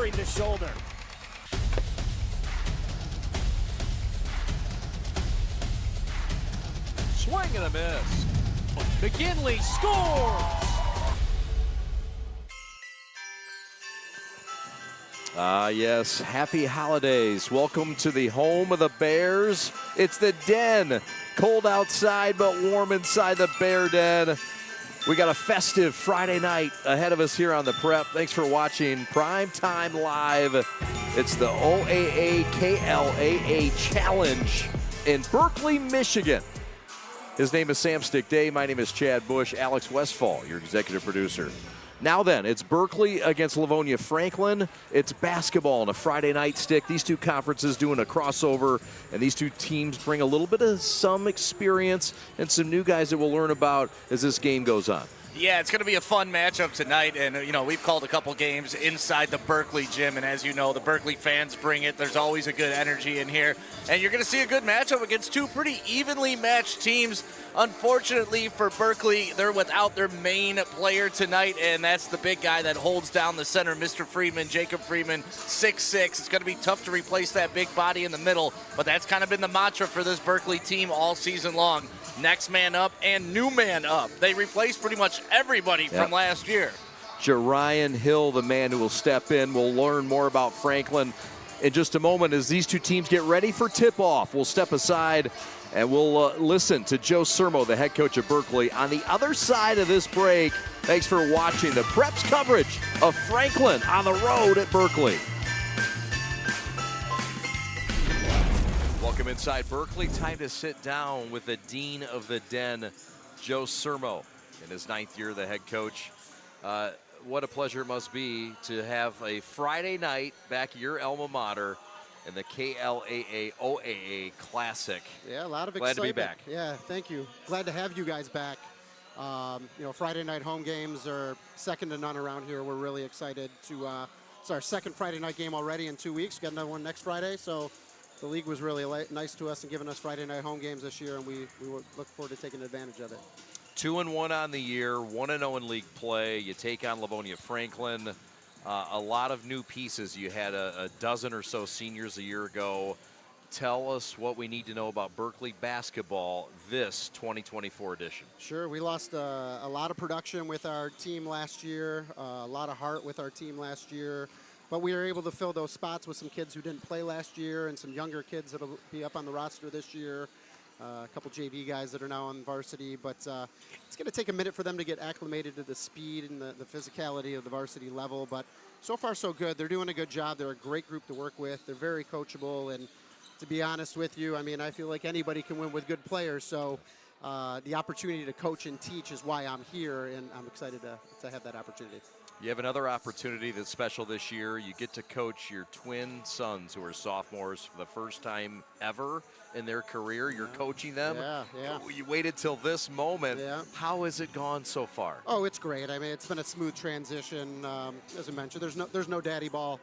covering the shoulder. Swing and a miss. McKinley scores! Yes, happy holidays. Welcome to the home of the Bears. It's the Den. Cold outside, but warm inside the Bear Den. We got a festive Friday night ahead of us here on the Prep. Thanks for watching Prime Time Live. It's the OAA KLAA Challenge in Berkley, Michigan. His name is Sam Stickday. My name is Chad Bush. Alex Westfall, your executive producer. Now then, it's Berkley against Livonia Franklin. It's basketball on a Friday night stick. These two conferences doing a crossover, and these two teams bring a little bit of some experience and some new guys that we'll learn about as this game goes on. Yeah, it's going to be a fun matchup tonight, and, we've called a couple games inside the Berkley gym, and as you know, the Berkley fans bring it. There's always a good energy in here, and you're going to see a good matchup against two pretty evenly matched teams. Unfortunately for Berkley, they're without their main player tonight, and that's the big guy that holds down the center, Mr. Friedman, Jacob Friedman, 6'6". It's going to be tough to replace that big body in the middle, but that's kind of been the mantra for this Berkley team all season long. Next man up and new man up. They replaced pretty much everybody from last year. Jerian Hill, the man who will step in. We'll learn more about Franklin in just a moment as these two teams get ready for tip-off. We'll step aside and we'll listen to Joe Sermo, the head coach of Berkley, on the other side of this break. Thanks for watching the Preps coverage of Franklin on the road at Berkley. Welcome inside Berkley. Time to sit down with the dean of the Den, Joe Sermo, in his 9th year, the head coach. What a pleasure it must be to have a Friday night back at your alma mater in the KLAA OAA Classic. Yeah, a lot of excitement. Glad to be back. Yeah, thank you. Glad to have you guys back. Friday night home games are second to none around here. We're really excited to. It's our second Friday night game already in 2 weeks. Got another one next Friday, so. The league was really nice to us and giving us Friday night home games this year, and we look forward to taking advantage of it. 2-1 on the year, 1-0 in league play. You take on Livonia Franklin. A lot of new pieces. You had a dozen or so seniors a year ago. Tell us what we need to know about Berkley basketball this 2024 edition. Sure, we lost a lot of production with our team last year, a lot of heart with our team last year. But we were able to fill those spots with some kids who didn't play last year and some younger kids that will be up on the roster this year. A couple JV guys that are now on varsity. But it's going to take a minute for them to get acclimated to the speed and the physicality of the varsity level. But so far, so good. They're doing a good job. They're a great group to work with. They're very coachable. And to be honest with you, I feel like anybody can win with good players. So the opportunity to coach and teach is why I'm here. And I'm excited to have that opportunity. You have another opportunity that's special this year. You get to coach your twin sons who are sophomores for the first time ever in their career. You're coaching them. Yeah. You waited till this moment. Yeah. How has it gone so far? Oh, it's great. It's been a smooth transition. As I mentioned, there's no daddy ball.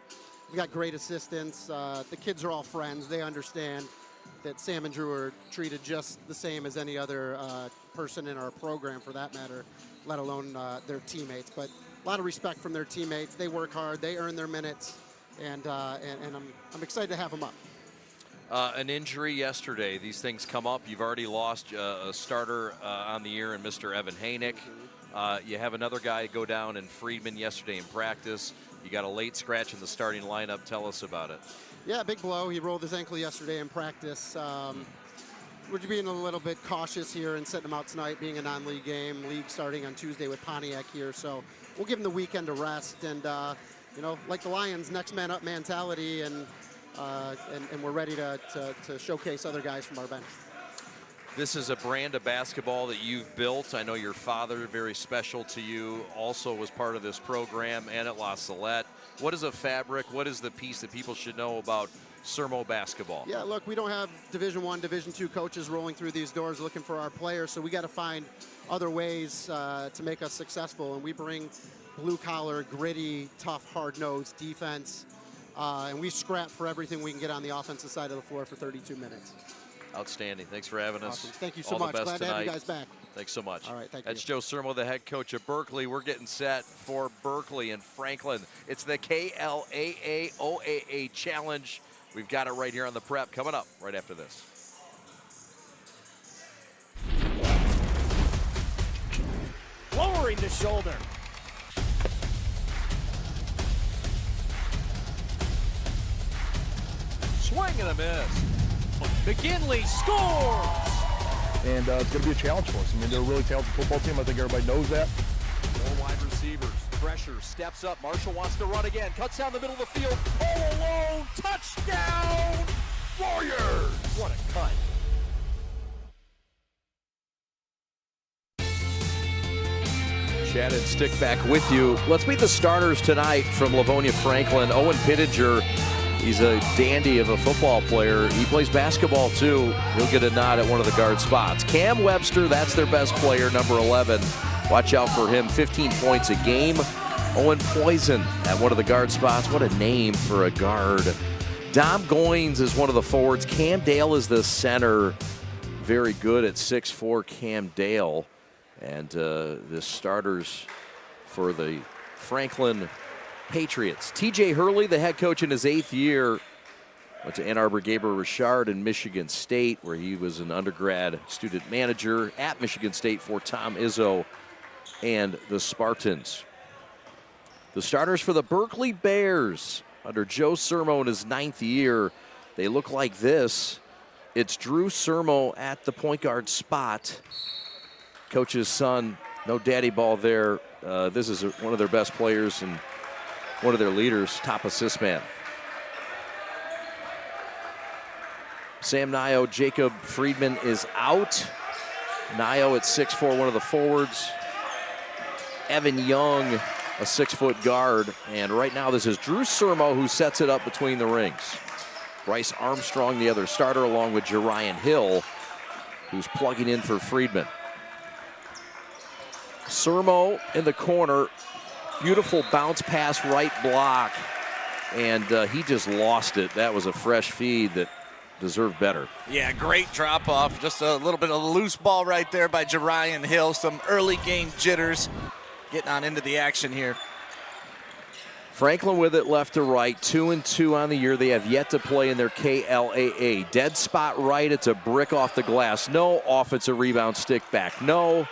We've got great assistants. The kids are all friends. They understand that Sam and Drew are treated just the same as any other person in our program, for that matter, let alone their teammates. But a lot of respect from their teammates. They work hard. They earn their minutes, and I'm excited to have them up. An injury yesterday. These things come up. You've already lost a starter on the year in Mr. Evan Hanick. You have another guy go down in Friedman yesterday in practice. You got a late scratch in the starting lineup. Tell us about it. Yeah, big blow. He rolled his ankle yesterday in practice. We're being a little bit cautious here and setting him out tonight, being a non-league game. League starting on Tuesday with Pontiac here, so we'll give him the weekend to rest. And like the Lions, next man up mentality, and we're ready to showcase other guys from our bench. This is a brand of basketball that you've built. I know your father, very special to you, also was part of this program and at La Salette. What is a fabric? What is the piece that people should know about Sermo basketball? Yeah, look, we don't have Division I, Division II coaches rolling through these doors looking for our players, so we got to find other ways to make us successful. And we bring blue-collar, gritty, tough, hard-nosed defense, and we scrap for everything we can get on the offensive side of the floor for 32 minutes. Outstanding. Thanks for having us. Awesome. Thank you so All much. the best Glad tonight. to have you guys back. Thanks so much. All right, thank That's you. Joe Sermo, the head coach of Berkley. We're getting set for Berkley and Franklin. It's the KLAA-OAA Challenge. We've got it right here on the Prep coming up right after this. Lowering the shoulder. Swing and a miss. McKinley scores! And it's going to be a challenge for us. I mean, they're a really talented football team. I think everybody knows that. Four wide receivers. Pressure. Steps up. Marshall wants to run again. Cuts down the middle of the field. All alone. Touchdown! Warriors! What a cut. Chad and Stick back with you. Let's meet the starters tonight from Livonia Franklin. Owen Pittenger. He's a dandy of a football player. He plays basketball too. He'll get a nod at one of the guard spots. Cam Webster, that's their best player, number 11. Watch out for him, 15 points a game. Owen Poison at one of the guard spots. What a name for a guard. Dom Goins is one of the forwards. Cam Dale is the center. Very good at 6'4", Cam Dale. And the starters for the Franklin Patriots. TJ Hurley, the head coach in his 8th year, went to Ann Arbor Gabriel Richard in Michigan State, where he was an undergrad student manager at Michigan State for Tom Izzo and the Spartans. The starters for the Berkley Bears under Joe Sermo in his 9th year, they look like this. It's Drew Sermo at the point guard spot. Coach's son, no daddy ball there. This is one of their best players and one of their leaders, top assist man. Sam Nio, Jacob Friedman is out. Nio at 6'4", one of the forwards. Evan Young, a 6-foot guard. And right now this is Drew Sermo who sets it up between the rings. Bryce Armstrong, the other starter, along with Jerian Hill, who's plugging in for Friedman. Sermo in the corner. Beautiful bounce pass, right block, and he just lost it. That was a fresh feed that deserved better. Yeah, great drop off. Just a little bit of a loose ball right there by Jerian Hill. Some early game jitters getting on into the action here. Franklin with it left to right, 2-2 on the year. They have yet to play in their KLAA. Dead spot right, it's a brick off the glass. No offensive rebound, stick back. No,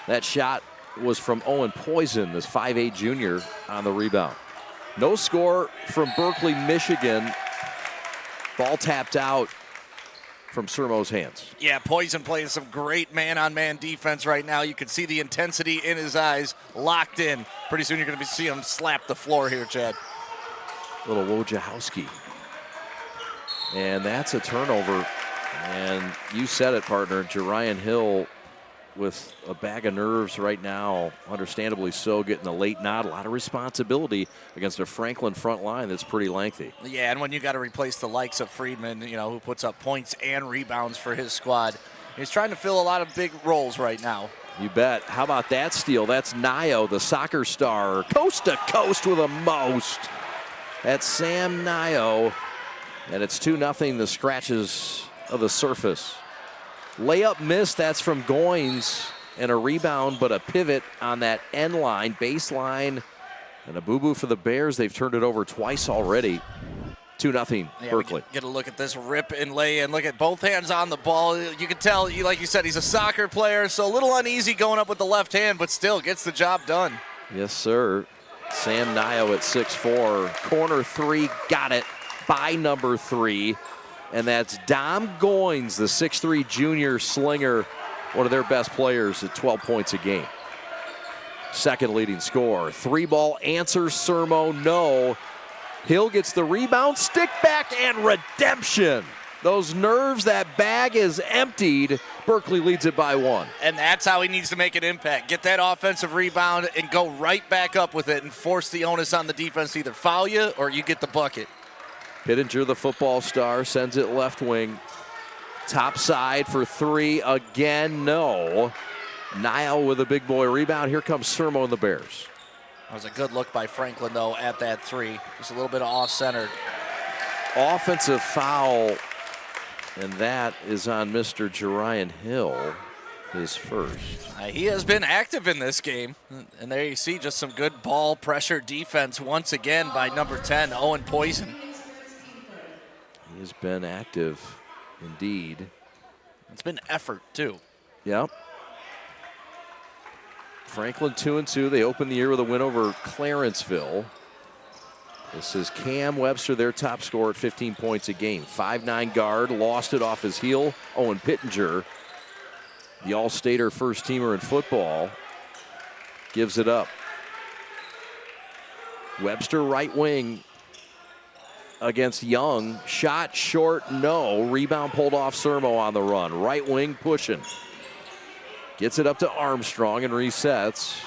that shot was from Owen Poison, this 5'8" junior on the rebound. No score from Berkley, Michigan. Ball tapped out from Sermo's hands. Yeah, Poison playing some great man-on-man defense right now. You can see the intensity in his eyes, locked in. Pretty soon you're going to see him slap the floor here, Chad. Little Wojciechowski. And that's a turnover. And you said it, partner. Jerian Hill with a bag of nerves right now, understandably so, getting a late nod. A lot of responsibility against a Franklin front line that's pretty lengthy. Yeah, and when you got to replace the likes of Friedman, you know, who puts up points and rebounds for his squad, he's trying to fill a lot of big roles right now. You bet. How about that steal? That's Nio, the soccer star, coast to coast with a most. That's Sam Nio, and it's 2-0, the scratches of the surface. Layup missed, that's from Goins, and a rebound, but a pivot on that end line, baseline, and a boo-boo for the Bears. They've turned it over twice already. 2-0, yeah, Berkley. Get a look at this rip and lay in. Look at both hands on the ball. You can tell, like you said, he's a soccer player, so a little uneasy going up with the left hand, but still gets the job done. Yes, sir. Sam Nio at 6'4". Corner three, got it by number 3. And that's Dom Goins, the 6'3" junior slinger, one of their best players at 12 points a game. Second leading scorer. 3-ball answers Sermo, no. Hill gets the rebound, stick back, and redemption. Those nerves, that bag is emptied. Berkley leads it by 1. And that's how he needs to make an impact. Get that offensive rebound and go right back up with it and force the onus on the defense to either foul you or you get the bucket. Pittenger, the football star, sends it left wing. Top side for 3 again, no. Nile with a big boy rebound. Here comes Sermo and the Bears. That was a good look by Franklin, though, at that 3. Just a little bit of off-center. Offensive foul, and that is on Mr. Jerian Hill. his first. He has been active in this game. And there you see just some good ball pressure defense once again by number 10, Owen Poison. He has been active indeed. It's been effort, too. Yep. Franklin 2-2. They open the year with a win over Clarenceville. This is Cam Webster, their top scorer at 15 points a game. 5'9" guard, lost it off his heel. Owen Pittenger, the All-Stater first teamer in football, gives it up. Webster right wing against Young. Shot short, no. Rebound pulled off Sermo on the run. Right wing pushing. Gets it up to Armstrong and resets.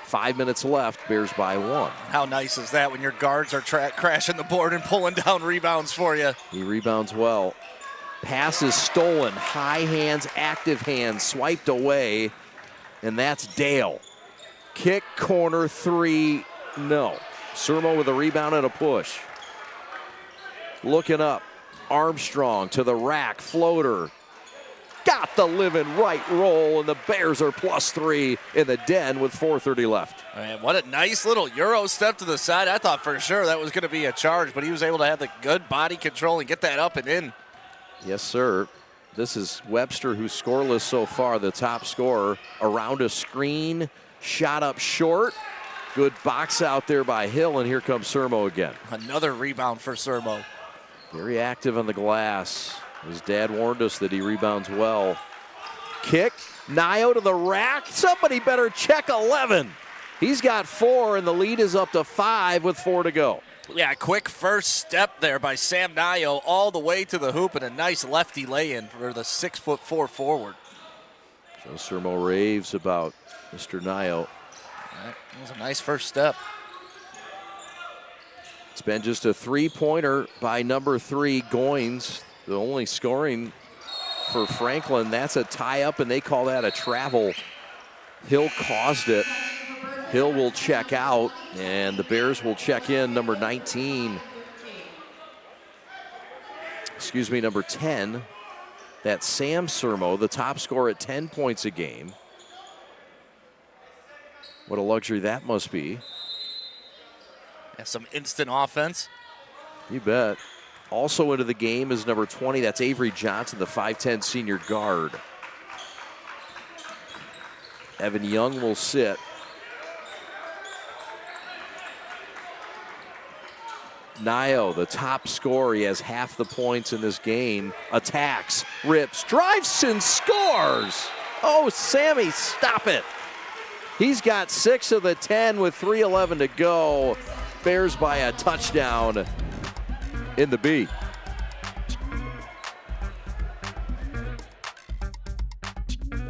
5 minutes left, Bears by 1. How nice is that when your guards are crashing the board and pulling down rebounds for you? He rebounds well. Pass is stolen. High hands, active hands, swiped away. And that's Dale. Kick, corner, 3, no. Sermo with a rebound and a push. Looking up. Armstrong to the rack, floater. Got the living right roll, and the Bears are +3 in the Den with 4:30 left. Man, what a nice little Euro step to the side. I thought for sure that was going to be a charge, but he was able to have the good body control and get that up and in. Yes, sir. This is Webster, who's scoreless so far, the top scorer. Around a screen, shot up short. Good box out there by Hill, and here comes Sermo again. Another rebound for Sermo. Very active on the glass. His dad warned us that he rebounds well. Kick, Nio to the rack. Somebody better check 11. He's got 4, and the lead is up to 5 with 4 to go. Yeah, quick first step there by Sam Nio all the way to the hoop, and a nice lefty lay-in for the 6'4" forward. Joe Sermo raves about Mr. Nio. That was a nice first step. It's been just a 3-pointer by number 3, Goins. The only scoring for Franklin. That's a tie-up, and they call that a travel. Hill caused it. Hill will check out, and the Bears will check in number 19. Excuse me, number 10. That's Sam Sermo, the top scorer at 10 points a game. What a luxury that must be. Yeah, some instant offense. You bet. Also into the game is number 20. That's Avery Johnson, the 5'10" senior guard. Evan Young will sit. Nio, the top scorer. He has half the points in this game. Attacks, rips, drives, and scores. Oh, Sammy, stop it. He's got 6 of the 10 with 3:11 to go. Bears by a touchdown in the B.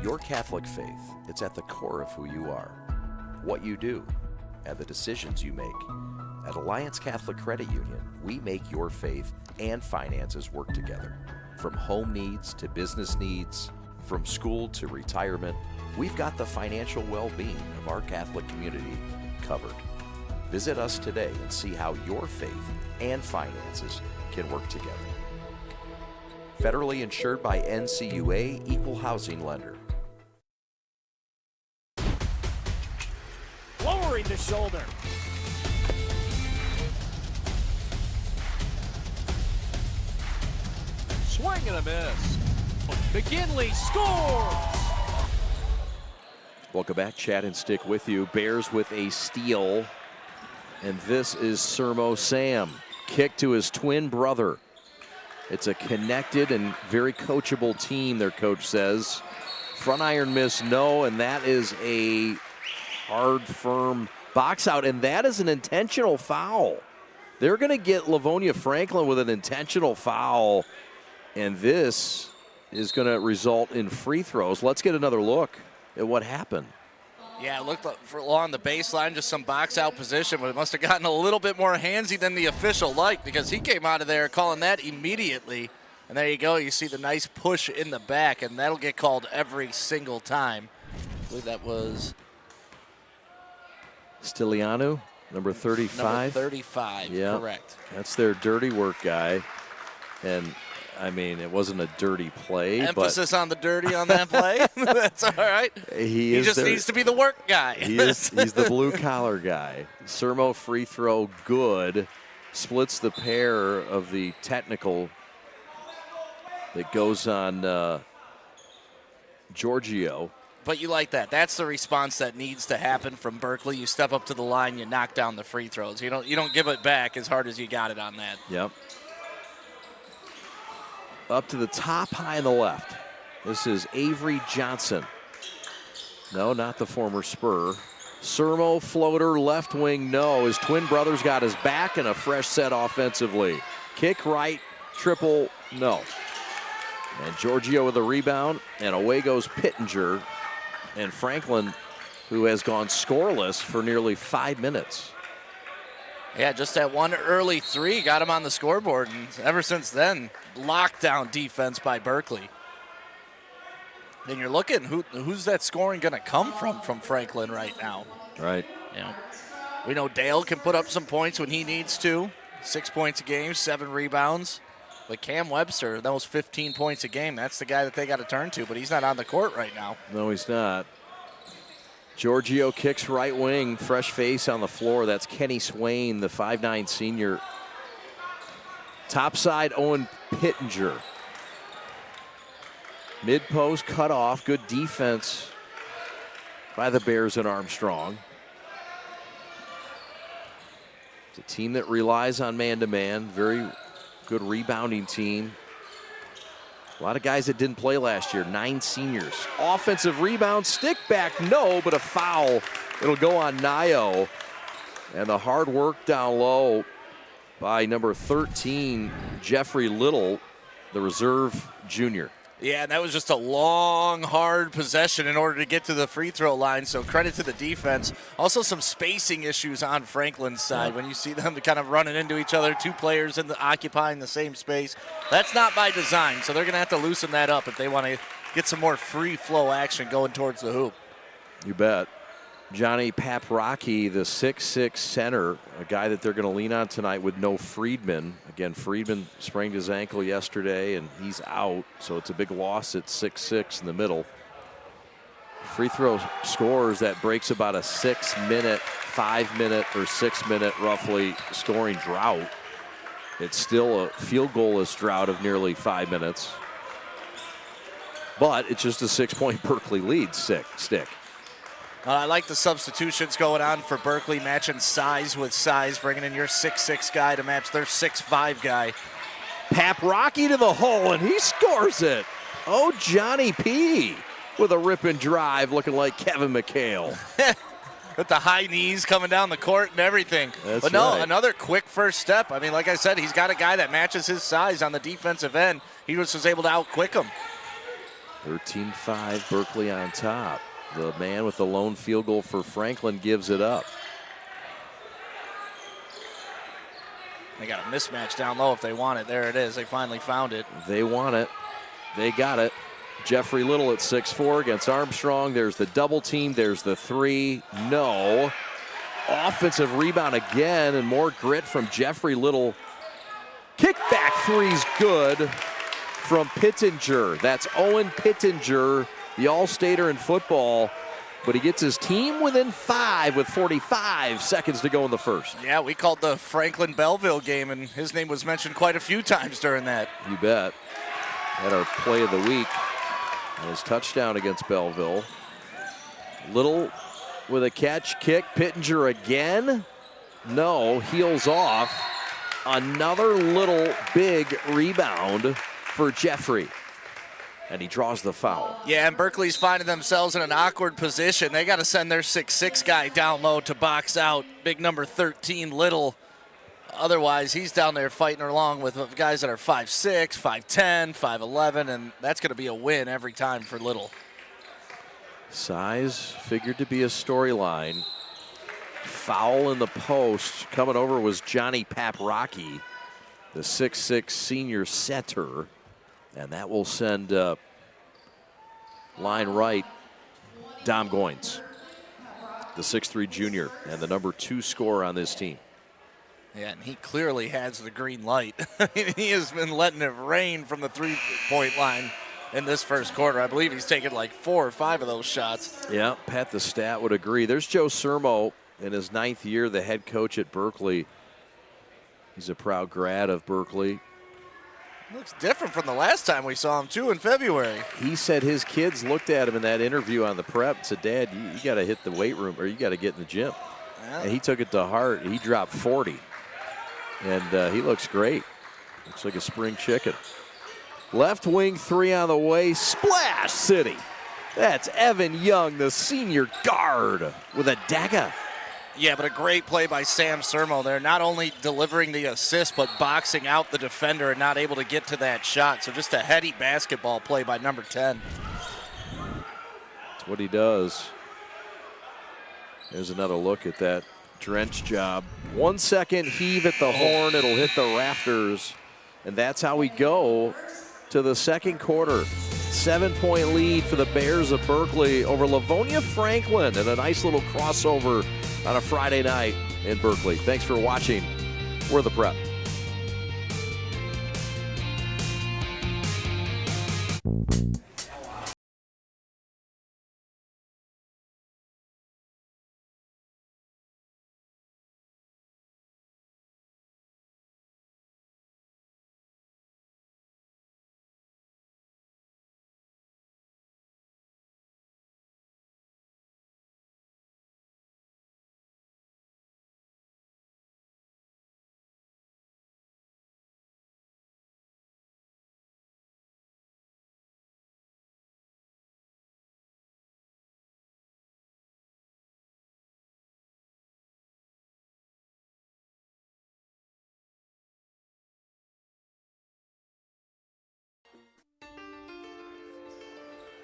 Your Catholic faith, it's at the core of who you are, what you do, and the decisions you make. At Alliance Catholic Credit Union, we make your faith and finances work together. From home needs to business needs, from school to retirement, we've got the financial well-being of our Catholic community covered. Visit us today and see how your faith and finances can work together. Federally insured by NCUA, Equal Housing Lender. Lowering the shoulder. Swing and a miss. McKinley scores! Welcome back. Chad and Stick with you. Bears with a steal. And this is Sermo Sam. Kick to his twin brother. It's a connected and very coachable team, their coach says. Front iron miss, no, and that is a hard, firm box out, and that is an intentional foul. They're going to get Livonia Franklin with an intentional foul, and this is going to result in free throws. Let's get another look at what happened. Yeah, it looked like for along the baseline, just some box out position, but it must have gotten a little bit more handsy than the official liked, because he came out of there calling that immediately. And there you go, you see the nice push in the back, and that'll get called every single time. I believe that was Stilianu, number 35. Number 35, yeah, correct. That's their dirty work guy. And I mean, it wasn't a dirty play. Emphasis on the dirty on that play. That's all right. He just needs to be the work guy. He's the blue-collar guy. Sermo free throw, good. Splits the pair of the technical that goes on Giorgio. But you like that. That's the response that needs to happen from Berkley. You step up to the line, you knock down the free throws. You don't give it back as hard as you got it on that. Yep. Up to the top high on the left. This is Avery Johnson. No, not the former Spur. Sermo floater, left wing, no. His twin brother's got his back and a fresh set offensively. Kick right, triple, no. And Giorgio with a rebound, and away goes Pittenger. And Franklin, who has gone scoreless for nearly 5 minutes. Yeah, just that one early three got him on the scoreboard, and ever since then, lockdown defense by Berkley. And you're looking, who's that scoring going to come from Franklin right now? Right. Yeah. We know Dale can put up some points when he needs to. 6 points a game, 7 rebounds. But Cam Webster, those 15 points a game, that's the guy that they got to turn to, but he's not on the court right now. No, he's not. Giorgio kicks right wing, fresh face on the floor. That's Kenny Swain, the 5'9 senior. Topside, Owen Pittenger. Mid-post cut off, good defense by the Bears and Armstrong. It's a team that relies on man-to-man, very good rebounding team. A lot of guys that didn't play last year, 9 seniors. Offensive rebound, stick back, no, but a foul. It'll go on Nayo. And the hard work down low by number 13, Jeffrey Little, the reserve junior. Yeah, and that was just a long, hard possession in order to get to the free throw line, so credit to the defense. Also some spacing issues on Franklin's side when you see them kind of running into each other, 2 players occupying the same space. That's not by design, so they're going to have to loosen that up if they want to get some more free flow action going towards the hoop. You bet. Johnny Paprocki, the 6'6 center, a guy that they're going to lean on tonight with no Friedman. Again, Friedman sprained his ankle yesterday, and he's out, so it's a big loss at 6'6 in the middle. Free throw scores, that breaks about a 6-minute, 5-minute, or 6-minute roughly scoring drought. It's still a field goalless drought of nearly 5 minutes. But it's just a 6-point Berkley lead stick. I like the substitutions going on for Berkley, matching size with size, bringing in your 6'6 guy to match their 6'5 guy. Paprocki to the hole, and he scores it. Oh, Johnny P. with a rip and drive, looking like Kevin McHale. With the high knees coming down the court and everything. That's right. Another quick first step. I mean, like I said, he's got a guy that matches his size on the defensive end. He was able to outquick him. 13-5, Berkley on top. The man with the lone field goal for Franklin gives it up. They got a mismatch down low if they want it. There it is. They finally found it. They want it. They got it. Jeffrey Little at 6'4 against Armstrong. There's the double team. There's the 3. No. Offensive rebound again, and more grit from Jeffrey Little. Kickback 3's good from Pittenger. That's Owen Pittenger, the All-Stater in football, but he gets his team within 5 with 45 seconds to go in the first. Yeah, we called the Franklin-Belleville game, and his name was mentioned quite a few times during that. You bet. Had our play of the week and his touchdown against Belleville. Little with a catch, kick, Pittenger again. No, heels off. Another Little big rebound for Jeffrey. And he draws the foul. Yeah, and Berkley's finding themselves in an awkward position. They got to send their 6'6 guy down low to box out big number 13, Little. Otherwise, he's down there fighting along with guys that are 5'6", 5'10", 5'11", and that's going to be a win every time for Little. Size figured to be a storyline. Foul in the post. Coming over was Johnny Paprocki, the 6'6 senior setter. And that will send line right Dom Goins, the 6'3 junior and the number 2 scorer on this team. Yeah, and he clearly has the green light. I mean, he has been letting it rain from the three-point line in this first quarter. I believe he's taken like 4 or 5 of those shots. Yeah, Pat the Stat would agree. There's Joe Sermo in his 9th year, the head coach at Berkeley. He's a proud grad of Berkeley. Looks different from the last time we saw him, too, in February. He said his kids looked at him in that interview on the prep and said, Dad, you got to hit the weight room or you got to get in the gym. Yeah. And he took it to heart. He dropped 40. And he looks great. Looks like a spring chicken. Left wing 3 on the way. Splash City. That's Evan Young, the senior guard, with a dagger. Yeah, but a great play by Sam Sermo there. Not only delivering the assist, but boxing out the defender and not able to get to that shot. So just a heady basketball play by number 10. That's what he does. There's another look at that drench job. 1 second heave at the horn. It'll hit the rafters. And that's how we go to the second quarter. 7-point lead for the Bears of Berkeley over Livonia Franklin, and a nice little crossover on a Friday night in Berkeley. Thanks for watching. We're the Prep.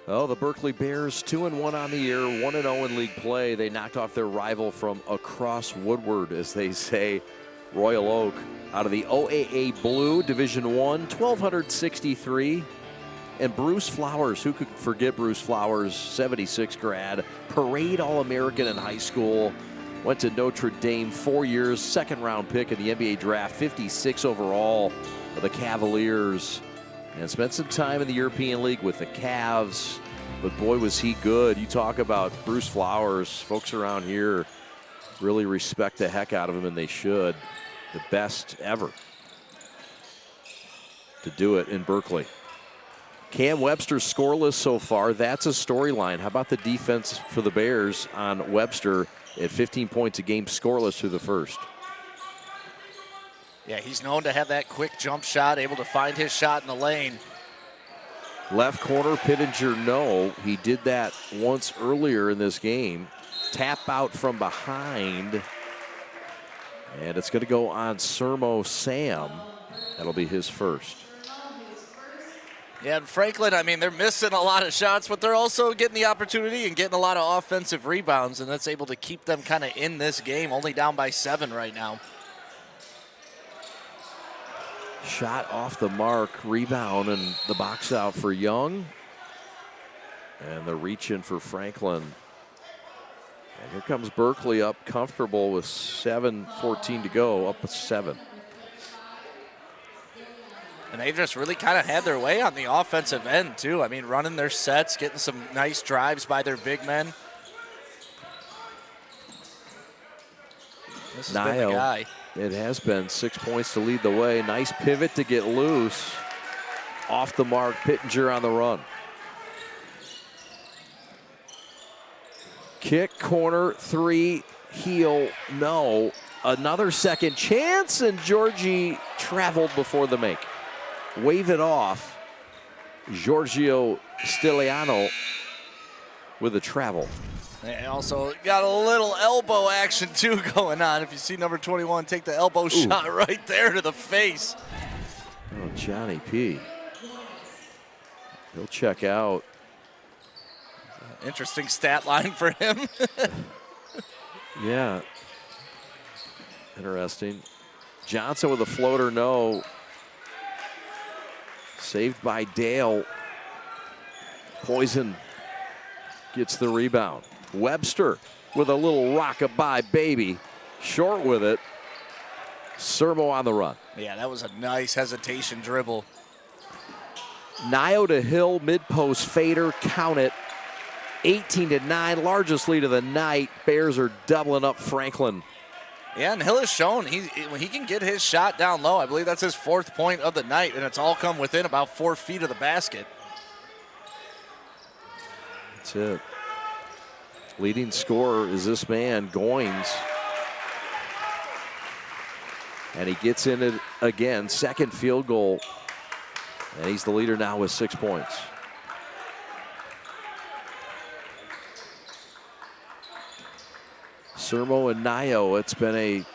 Oh, the Berkeley Bears 2-1 on the year, 1-0 in league play. They knocked off their rival from across Woodward, as they say, Royal Oak, out of the OAA Blue Division I, 1,263. And Bruce Flowers, who could forget Bruce Flowers, 76 grad, parade All-American in high school, went to Notre Dame 4 years, second-round pick in the NBA draft, 56 overall of the Cavaliers. And spent some time in the European League with the Cavs, but boy, was he good. You talk about Bruce Flowers, folks around here really respect the heck out of him, and they should. The best ever to do it in Berkeley. Cam Webster scoreless so far. That's a storyline. How about the defense for the Bears on Webster at 15 points a game, scoreless through the first? Yeah, he's known to have that quick jump shot, able to find his shot in the lane. Left corner, Pittenger, no. He did that once earlier in this game. Tap out from behind. And it's going to go on Sermo Sam. That'll be his first. Yeah, and Franklin, I mean, they're missing a lot of shots, but they're also getting the opportunity and getting a lot of offensive rebounds, and that's able to keep them kind of in this game, only down by 7 right now. Shot off the mark, rebound, and the box out for Young. And the reach in for Franklin. And here comes Berkeley up comfortable with 7:14 to go, up 7. And they've just really kind of had their way on the offensive end, too. I mean, running their sets, getting some nice drives by their big men. This has been the guy. It has been 6 points to lead the way. Nice pivot to get loose. Off the mark, Pittenger on the run. Kick, corner, 3, heel, no. Another second chance, and Georgie traveled before the make. Wave it off. Giorgio Stiliano with a travel. They also got a little elbow action, too, going on. If you see number 21 take the elbow shot right there to the face. Oh, Johnny P. He'll check out. Interesting stat line for him. Yeah. Interesting. Johnson with a floater, no. Saved by Dale. Poison gets the rebound. Webster with a little rockabye baby. Short with it. Sermo on the run. Yeah, that was a nice hesitation dribble. Nio to Hill, mid-post fader, count it. 18-9, largest lead of the night. Bears are doubling up Franklin. Yeah, and Hill has shown he can get his shot down low. I believe that's his 4th point of the night, and it's all come within about 4 feet of the basket. That's it. Leading scorer is this man, Goins. And he gets in it again, 2nd field goal. And he's the leader now with 6 points. Sermo and Nio, it's been a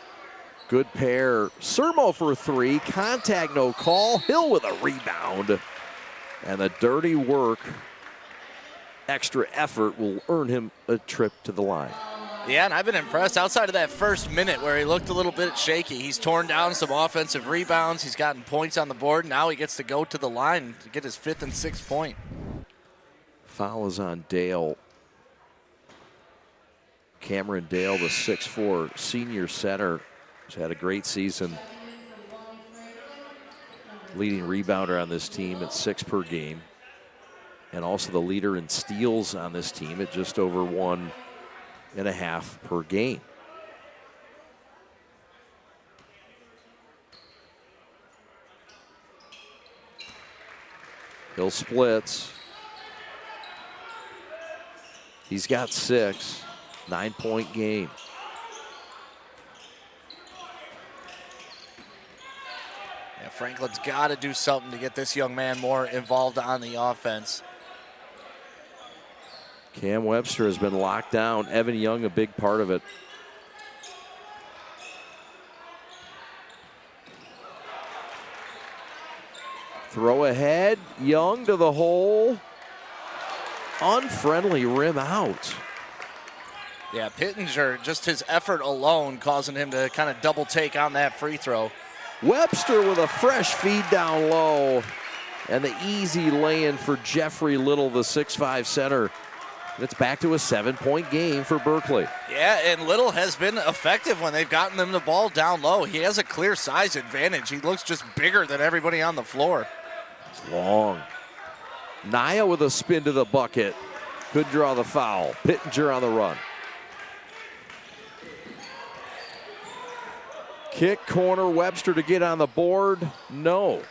good pair. Sermo for 3, contact no call. Hill with a rebound. And the dirty work, extra effort will earn him a trip to the line. Yeah, and I've been impressed. Outside of that first minute where he looked a little bit shaky, he's torn down some offensive rebounds. He's gotten points on the board. Now he gets to go to the line to get his 5th and 6th point. Foul is on Dale. Cameron Dale, the 6'4" senior center, has had a great season. Leading rebounder on this team at 6 per game. And also the leader in steals on this team at just over 1.5 per game. Hill splits. He's got 6, 9-point game. Yeah, Franklin's got to do something to get this young man more involved on the offense. Cam Webster has been locked down. Evan Young, a big part of it. Throw ahead, Young to the hole. Unfriendly rim out. Yeah, Pittenger, just his effort alone causing him to kind of double take on that free throw. Webster with a fresh feed down low. And the easy lay-in for Jeffrey Little, the 6'5" center. And it's back to a 7-point game for Berkley. Yeah, and Little has been effective when they've gotten them the ball down low. He has a clear size advantage. He looks just bigger than everybody on the floor. It's long. Naya with a spin to the bucket. Could draw the foul. Pittenger on the run. Kick corner, Webster to get on the board. No.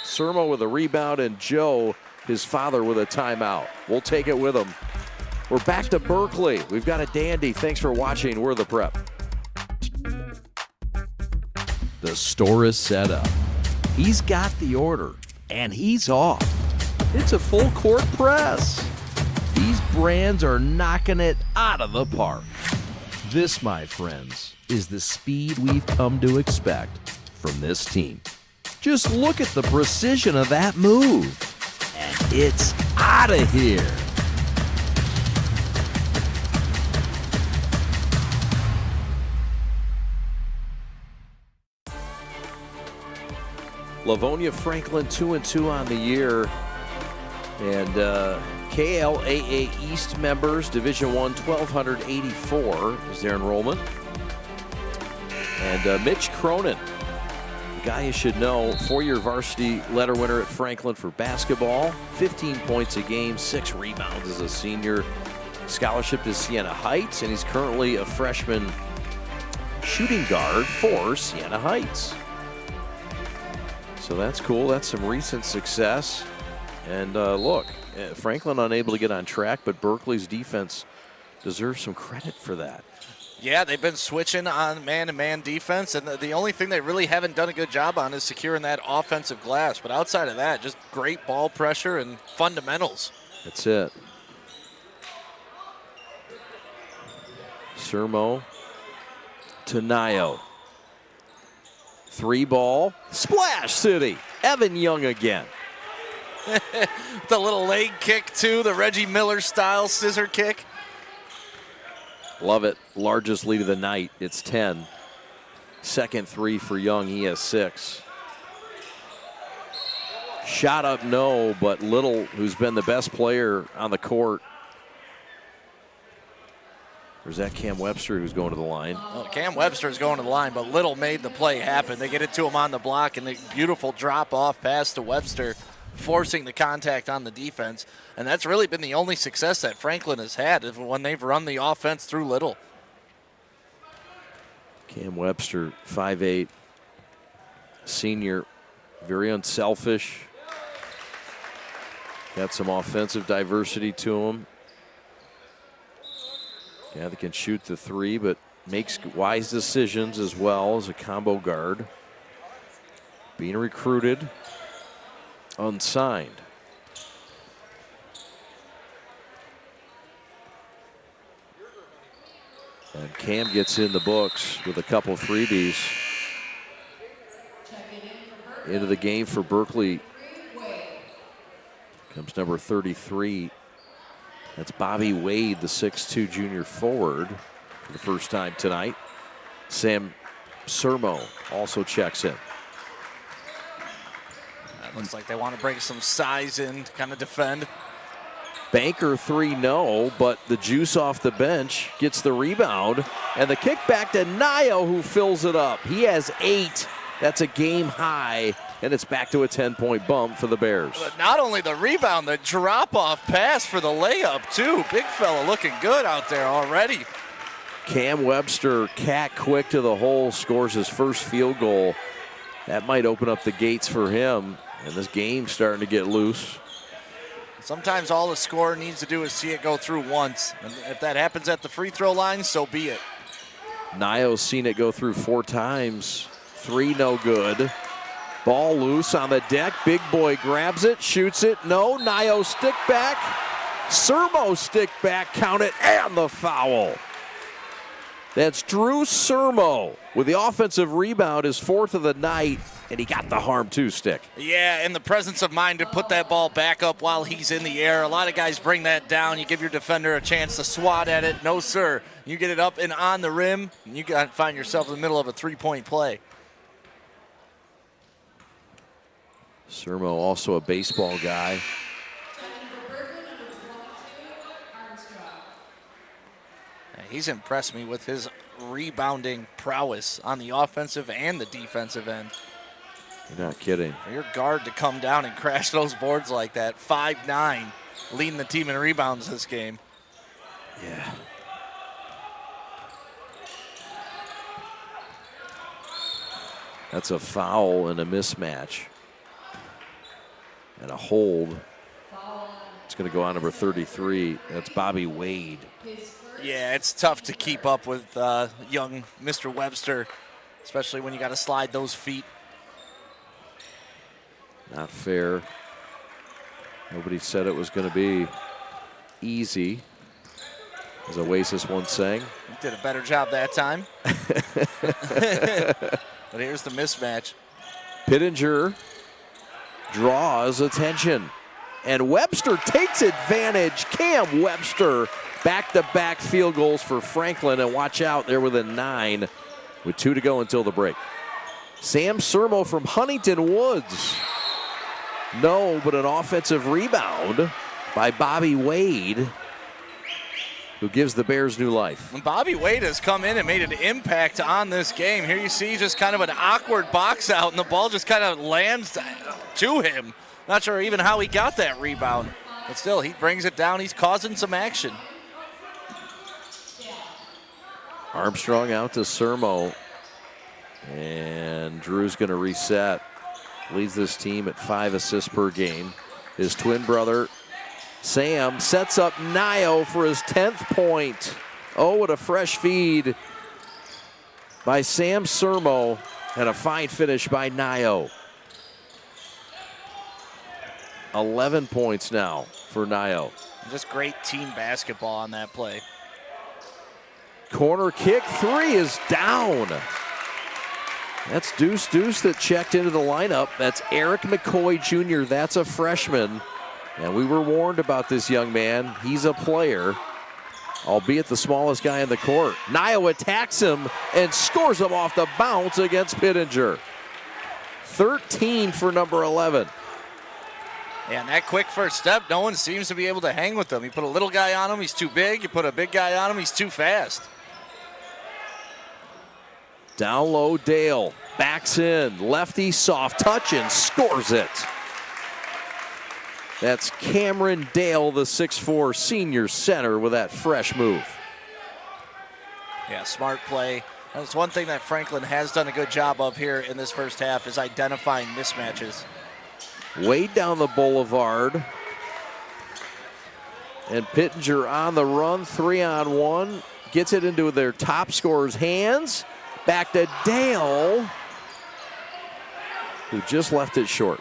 Sermo with a rebound, and Joe, his father, with a timeout. We'll take it with him. We're back to Berkley. We've got a dandy. Thanks for watching. We're the Prep. The store is set up. He's got the order, and he's off. It's a full court press. These brands are knocking it out of the park. This, my friends, is the speed we've come to expect from this team. Just look at the precision of that move. And it's out of here. Livonia Franklin 2-2 on the year. And KLAA East members, Division I, 1,284 is their enrollment. And Mitch Cronin, the guy you should know, 4-year varsity letter winner at Franklin for basketball, 15 points a game, 6 rebounds as a senior. Scholarship to Siena Heights, and he's currently a freshman shooting guard for Siena Heights. So that's cool. That's some recent success. And look, Franklin unable to get on track, but Berkeley's defense deserves some credit for that. Yeah, they've been switching on man-to-man defense, and the only thing they really haven't done a good job on is securing that offensive glass. But outside of that, just great ball pressure and fundamentals. That's it. Sermo to Nio. 3 ball. Splash City. Evan Young again. The little leg kick, too, the Reggie Miller-style scissor kick. Love it. Largest lead of the night. It's 10. Second 3 for Young. He has 6. Shot up, no, but Little, who's been the best player on the court, Or is that Cam Webster who's going to the line? Well, Cam Webster is going to the line, but Little made the play happen. They get it to him on the block, and the beautiful drop-off pass to Webster, forcing the contact on the defense. And that's really been the only success that Franklin has had when they've run the offense through Little. Cam Webster, 5'8", senior, very unselfish. Got some offensive diversity to him. Yeah, they can shoot the three, but makes wise decisions as well as a combo guard. Being recruited, unsigned. And Cam gets in the books with a couple freebies. Into the game for Berkley comes number 33. That's Bobby Wade, the 6'2" junior forward for the first time tonight. Sam Sermo also checks in. That looks like they want to bring some size in to kind of defend. Banker 3, no, but the juice off the bench gets the rebound. And the kick back to Nio, who fills it up. He has 8. That's a game high. And it's back to a 10-point bump for the Bears. But not only the rebound, the drop-off pass for the layup, too. Big fella looking good out there already. Cam Webster, cat quick to the hole, scores his first field goal. That might open up the gates for him. And this game's starting to get loose. Sometimes all the scorer needs to do is see it go through once. And if that happens at the free throw line, so be it. Nio's seen it go through 4 times. 3 no good. Ball loose on the deck. Big boy grabs it, shoots it. No. Nio stick back. Sermo stick back. Count it. And the foul. That's Drew Sermo with the offensive rebound, his 4th of the night. And he got the harm too stick. Yeah, and the presence of mind to put that ball back up while he's in the air. A lot of guys bring that down. You give your defender a chance to swat at it. No, sir. You get it up and on the rim, and you got to find yourself in the middle of a 3-point play. Sermo also a baseball guy. He's impressed me with his rebounding prowess on the offensive and the defensive end. You're not kidding. For your guard to come down and crash those boards like that, 5'9", leading the team in rebounds this game. Yeah. That's a foul and a mismatch. And a hold. It's going to go on number 33. That's Bobby Wade. Yeah, it's tough to keep up with young Mr. Webster, especially when you got to slide those feet. Not fair. Nobody said it was going to be easy, as Oasis once sang. You did a better job that time. But here's the mismatch. Pittenger draws attention. And Webster takes advantage. Cam Webster, back-to-back field goals for Franklin. And watch out, they're within 9 with 2 to go until the break. Sam Sermo from Huntington Woods. No, but an offensive rebound by Bobby Wade, who gives the Bears new life. Bobby Wade has come in and made an impact on this game. Here you see just kind of an awkward box out, and the ball just kind of lands to him. Not sure even how he got that rebound, but still, he brings it down. He's causing some action. Armstrong out to Sermo, and Drew's going to reset. Leads this team at 5 assists per game. His twin brother, Sam, sets up Nio for his 10th point. Oh, what a fresh feed by Sam Sermo, and a fine finish by Nio. 11 points now for Nio. Just great team basketball on that play. Corner kick 3 is down. That's Deuce that checked into the lineup. That's Eric McCoy Jr. That's a freshman. And we were warned about this young man. He's a player, albeit the smallest guy in the court. Nio attacks him and scores him off the bounce against Pittenger. 13 for number 11. Yeah, and that quick first step, no one seems to be able to hang with him. You put a little guy on him, he's too big. You put a big guy on him, he's too fast. Down low, Dale backs in, lefty soft touch and scores it. That's Cameron Dale, the 6'4" senior center, with that fresh move. Yeah, smart play. That's one thing that Franklin has done a good job of here in this first half, is identifying mismatches. Way down the boulevard. And Pittenger on the run, 3-on-1. Gets it into their top scorer's hands. Back to Dale, who just left it short.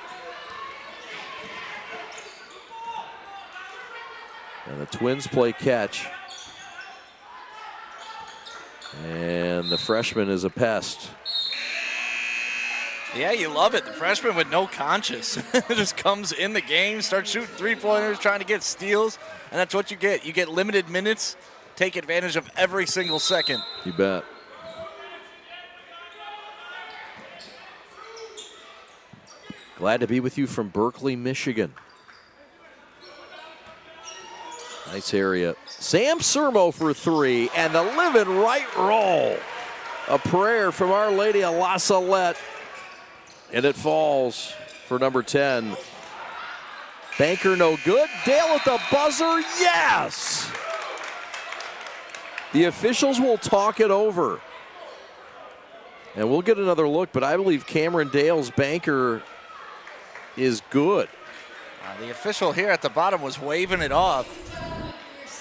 And the Twins play catch. And the freshman is a pest. Yeah, you love it. The freshman with no conscience just comes in the game, starts shooting three-pointers, trying to get steals, and that's what you get. You get limited minutes, take advantage of every single second. You bet. Glad to be with you from Berkley, Michigan. Nice area. Sam Sermo for three, and the living right roll. A prayer from Our Lady of La Salette, and it falls for number 10. Banker no good. Dale at the buzzer, yes! The officials will talk it over. And we'll get another look, but I believe Cameron Dale's banker is good. The official here at the bottom was waving it off.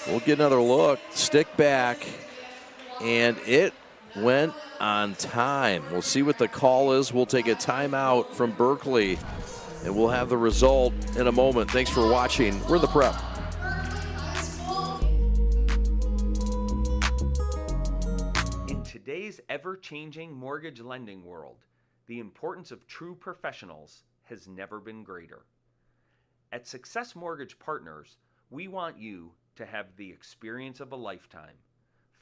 We'll get another look. Stick back, and it went on time. We'll see what the call is. We'll take a timeout from Berkley, and we'll have the result in a moment. Thanks for watching. We're the Prep. In today's ever-changing mortgage lending world, the importance of true professionals has never been greater. At Success Mortgage Partners, we want you to have the experience of a lifetime.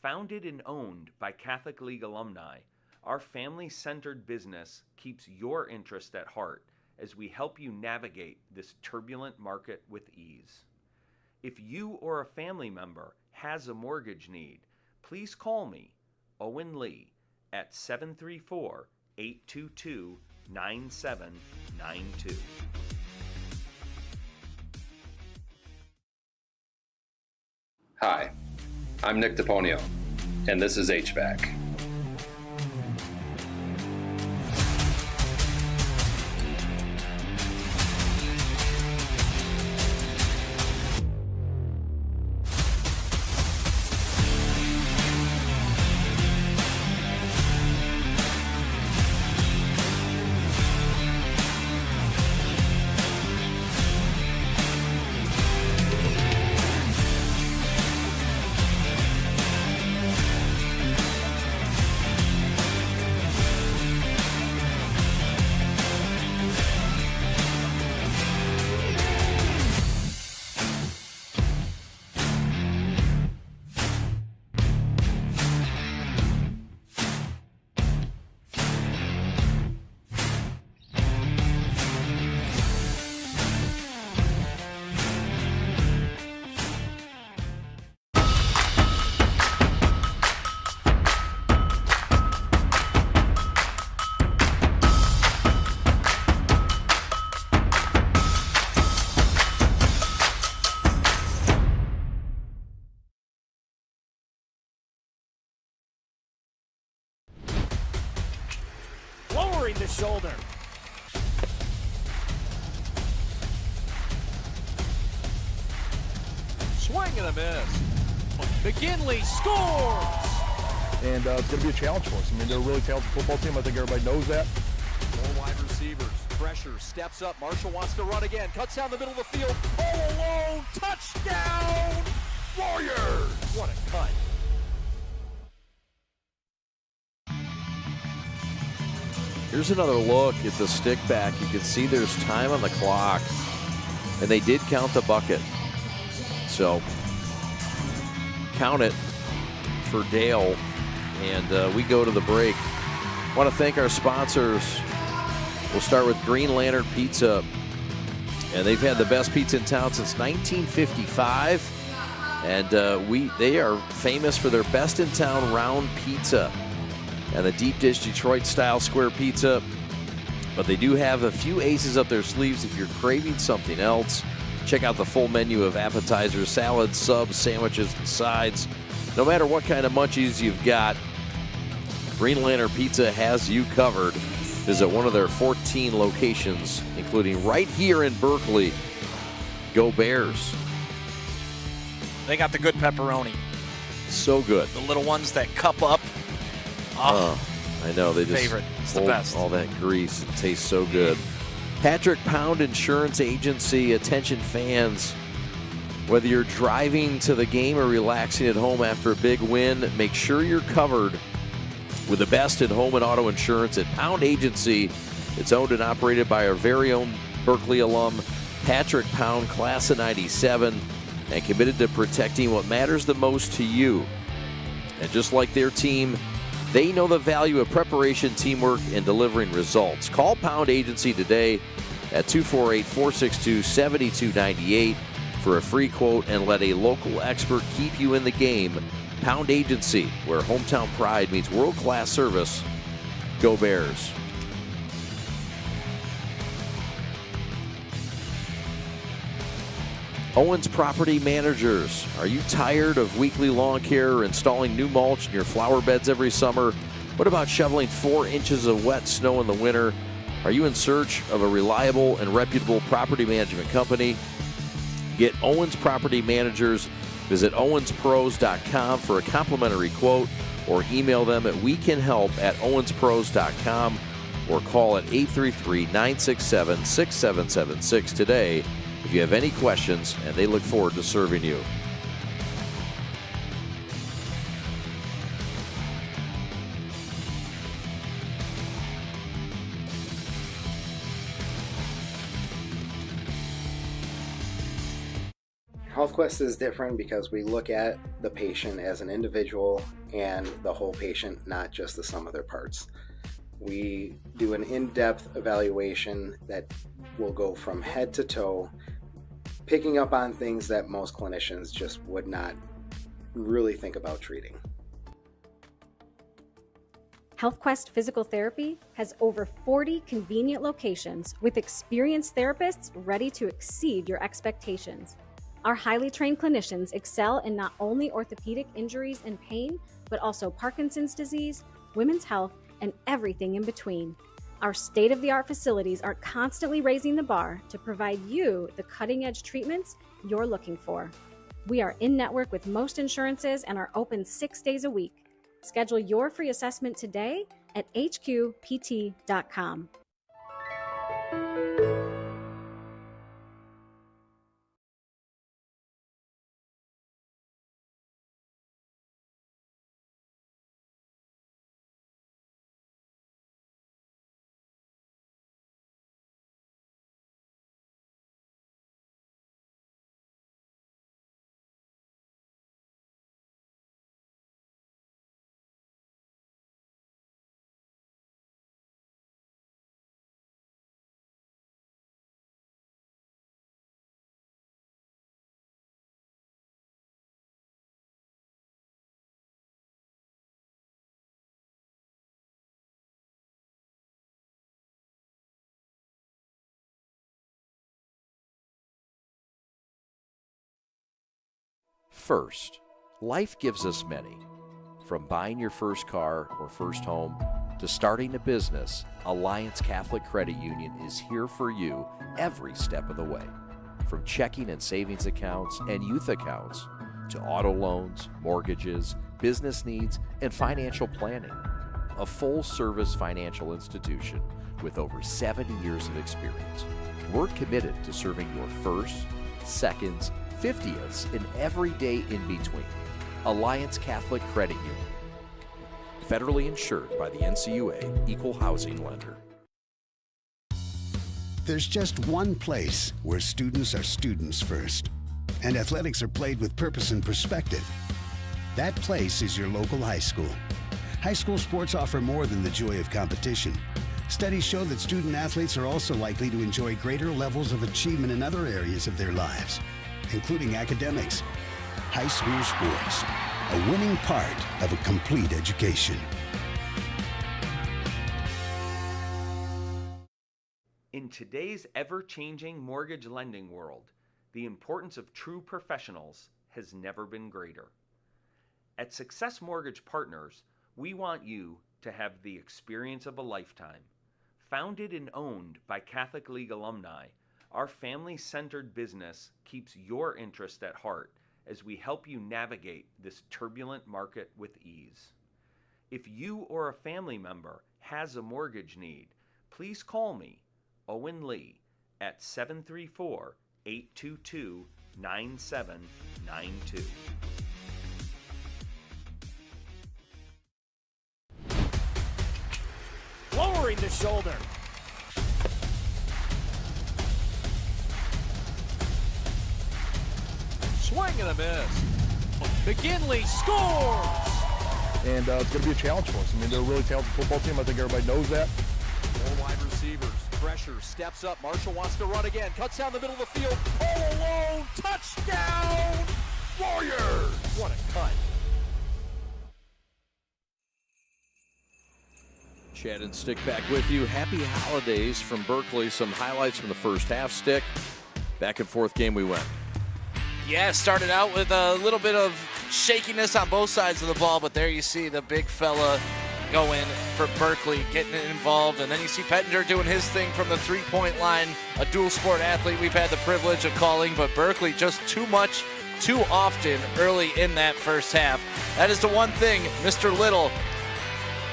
Founded and owned by Catholic League alumni, our family-centered business keeps your interest at heart as we help you navigate this turbulent market with ease. If you or a family member has a mortgage need, please call me, Owen Lee, at 734-822-9792. Hi, I'm Nick DePonio, and this is HVAC. Lowering the shoulder. Swing and a miss. McKinley scores! And it's going to be a challenge for us. I mean, they're a really talented football team. I think everybody knows that. Four wide receivers. Pressure. Steps up. Marshall wants to run again. Cuts down the middle of the field. All alone. Touchdown! Warriors! What a cut. Here's another look at the stick back. You can see there's time on the clock. And they did count the bucket. So, count it for Dale. And we go to the break. I want to thank our sponsors. We'll start with Green Lantern Pizza and they've had the best pizza in town since 1955. And they are famous for their best in town round pizza and the deep dish Detroit style square pizza. But they do have a few aces up their sleeves if you're craving something else. Check out the full menu of appetizers, salads, subs, sandwiches, and sides. No matter what kind of munchies you've got, Green Lantern Pizza has you covered. Visit one of their 14 locations, including right here in Berkley. Go Bears. They got the good pepperoni. So good. The little ones that cup up. Oh, I know. They just favorite. It's the hold best. all that grease. It tastes so good. Patrick Pound Insurance Agency. Attention fans. Whether you're driving to the game or relaxing at home after a big win, make sure you're covered with the best in home and auto insurance at Pound Agency. It's owned and operated by our very own Berkley alum, Patrick Pound, class of 97, and committed to protecting what matters the most to you. And just like their team, they know the value of preparation, teamwork, and delivering results. Call Pound Agency today at 248-462-7298 for a free quote and let a local expert keep you in the game. Pound Agency, where hometown pride meets world-class service. Go Bears. Owens Property Managers. Are you tired of weekly lawn care or installing new mulch in your flower beds every summer? What about shoveling 4 inches of wet snow in the winter? Are you in search of a reliable and reputable property management company? Get Owens Property Managers. Visit owenspros.com for a complimentary quote or email them at wecanhelp@owenspros.com or call at 833-967-6776 today if you have any questions, and they look forward to serving you. HealthQuest is different because we look at the patient as an individual and the whole patient, not just the sum of their parts. We do an in-depth evaluation that will go from head to toe, picking up on things that most clinicians just would not really think about treating. HealthQuest Physical Therapy has over 40 convenient locations with experienced therapists ready to exceed your expectations. Our highly trained clinicians excel in not only orthopedic injuries and pain, but also Parkinson's disease, women's health, and everything in between. Our state-of-the-art facilities are constantly raising the bar to provide you the cutting-edge treatments you're looking for. We are in-network with most insurances and are open 6 days a week. Schedule your free assessment today at hqpt.com. First, life gives us many. From buying your first car or first home to starting a business, Alliance Catholic Credit Union is here for you every step of the way. From checking and savings accounts and youth accounts to auto loans, mortgages, business needs, and financial planning. A full-service financial institution with over 70 years of experience. We're committed to serving your firsts, seconds, 50ths, and every day in between. Alliance Catholic Credit Union. Federally insured by the NCUA, Equal Housing Lender. There's just one place where students are students first, and athletics are played with purpose and perspective. That place is your local high school. High school sports offer more than the joy of competition. Studies show that student athletes are also likely to enjoy greater levels of achievement in other areas of their lives, including academics. High school sports, a winning part of a complete education. In today's ever-changing mortgage lending world, the importance of true professionals has never been greater. At Success Mortgage Partners, we want you to have the experience of a lifetime. Founded and owned by Catholic League alumni, our family-centered business keeps your interest at heart as we help you navigate this turbulent market with ease. If you or a family member has a mortgage need, please call me, Owen Lee, at 734-822-9792. Lowering the shoulder. Swing and a miss. McKinley scores! And it's going to be a challenge for us. I mean, they're a really talented football team. I think everybody knows that. Four wide receivers. Pressure. Steps up. Marshall wants to run again. Cuts down the middle of the field. All alone. Touchdown! Warriors! What a cut. Chad and Stick back with you. Happy holidays from Berkley. Some highlights from the first half. Stick, back and forth game we went. Yeah, started out with a little bit of shakiness on both sides of the ball, but there you see the big fella go in for Berkley, getting involved, and then you see Pettinger doing his thing from the three-point line, a dual sport athlete we've had the privilege of calling, but Berkley just too much, too often early in that first half. That is the one thing, Mr. Little,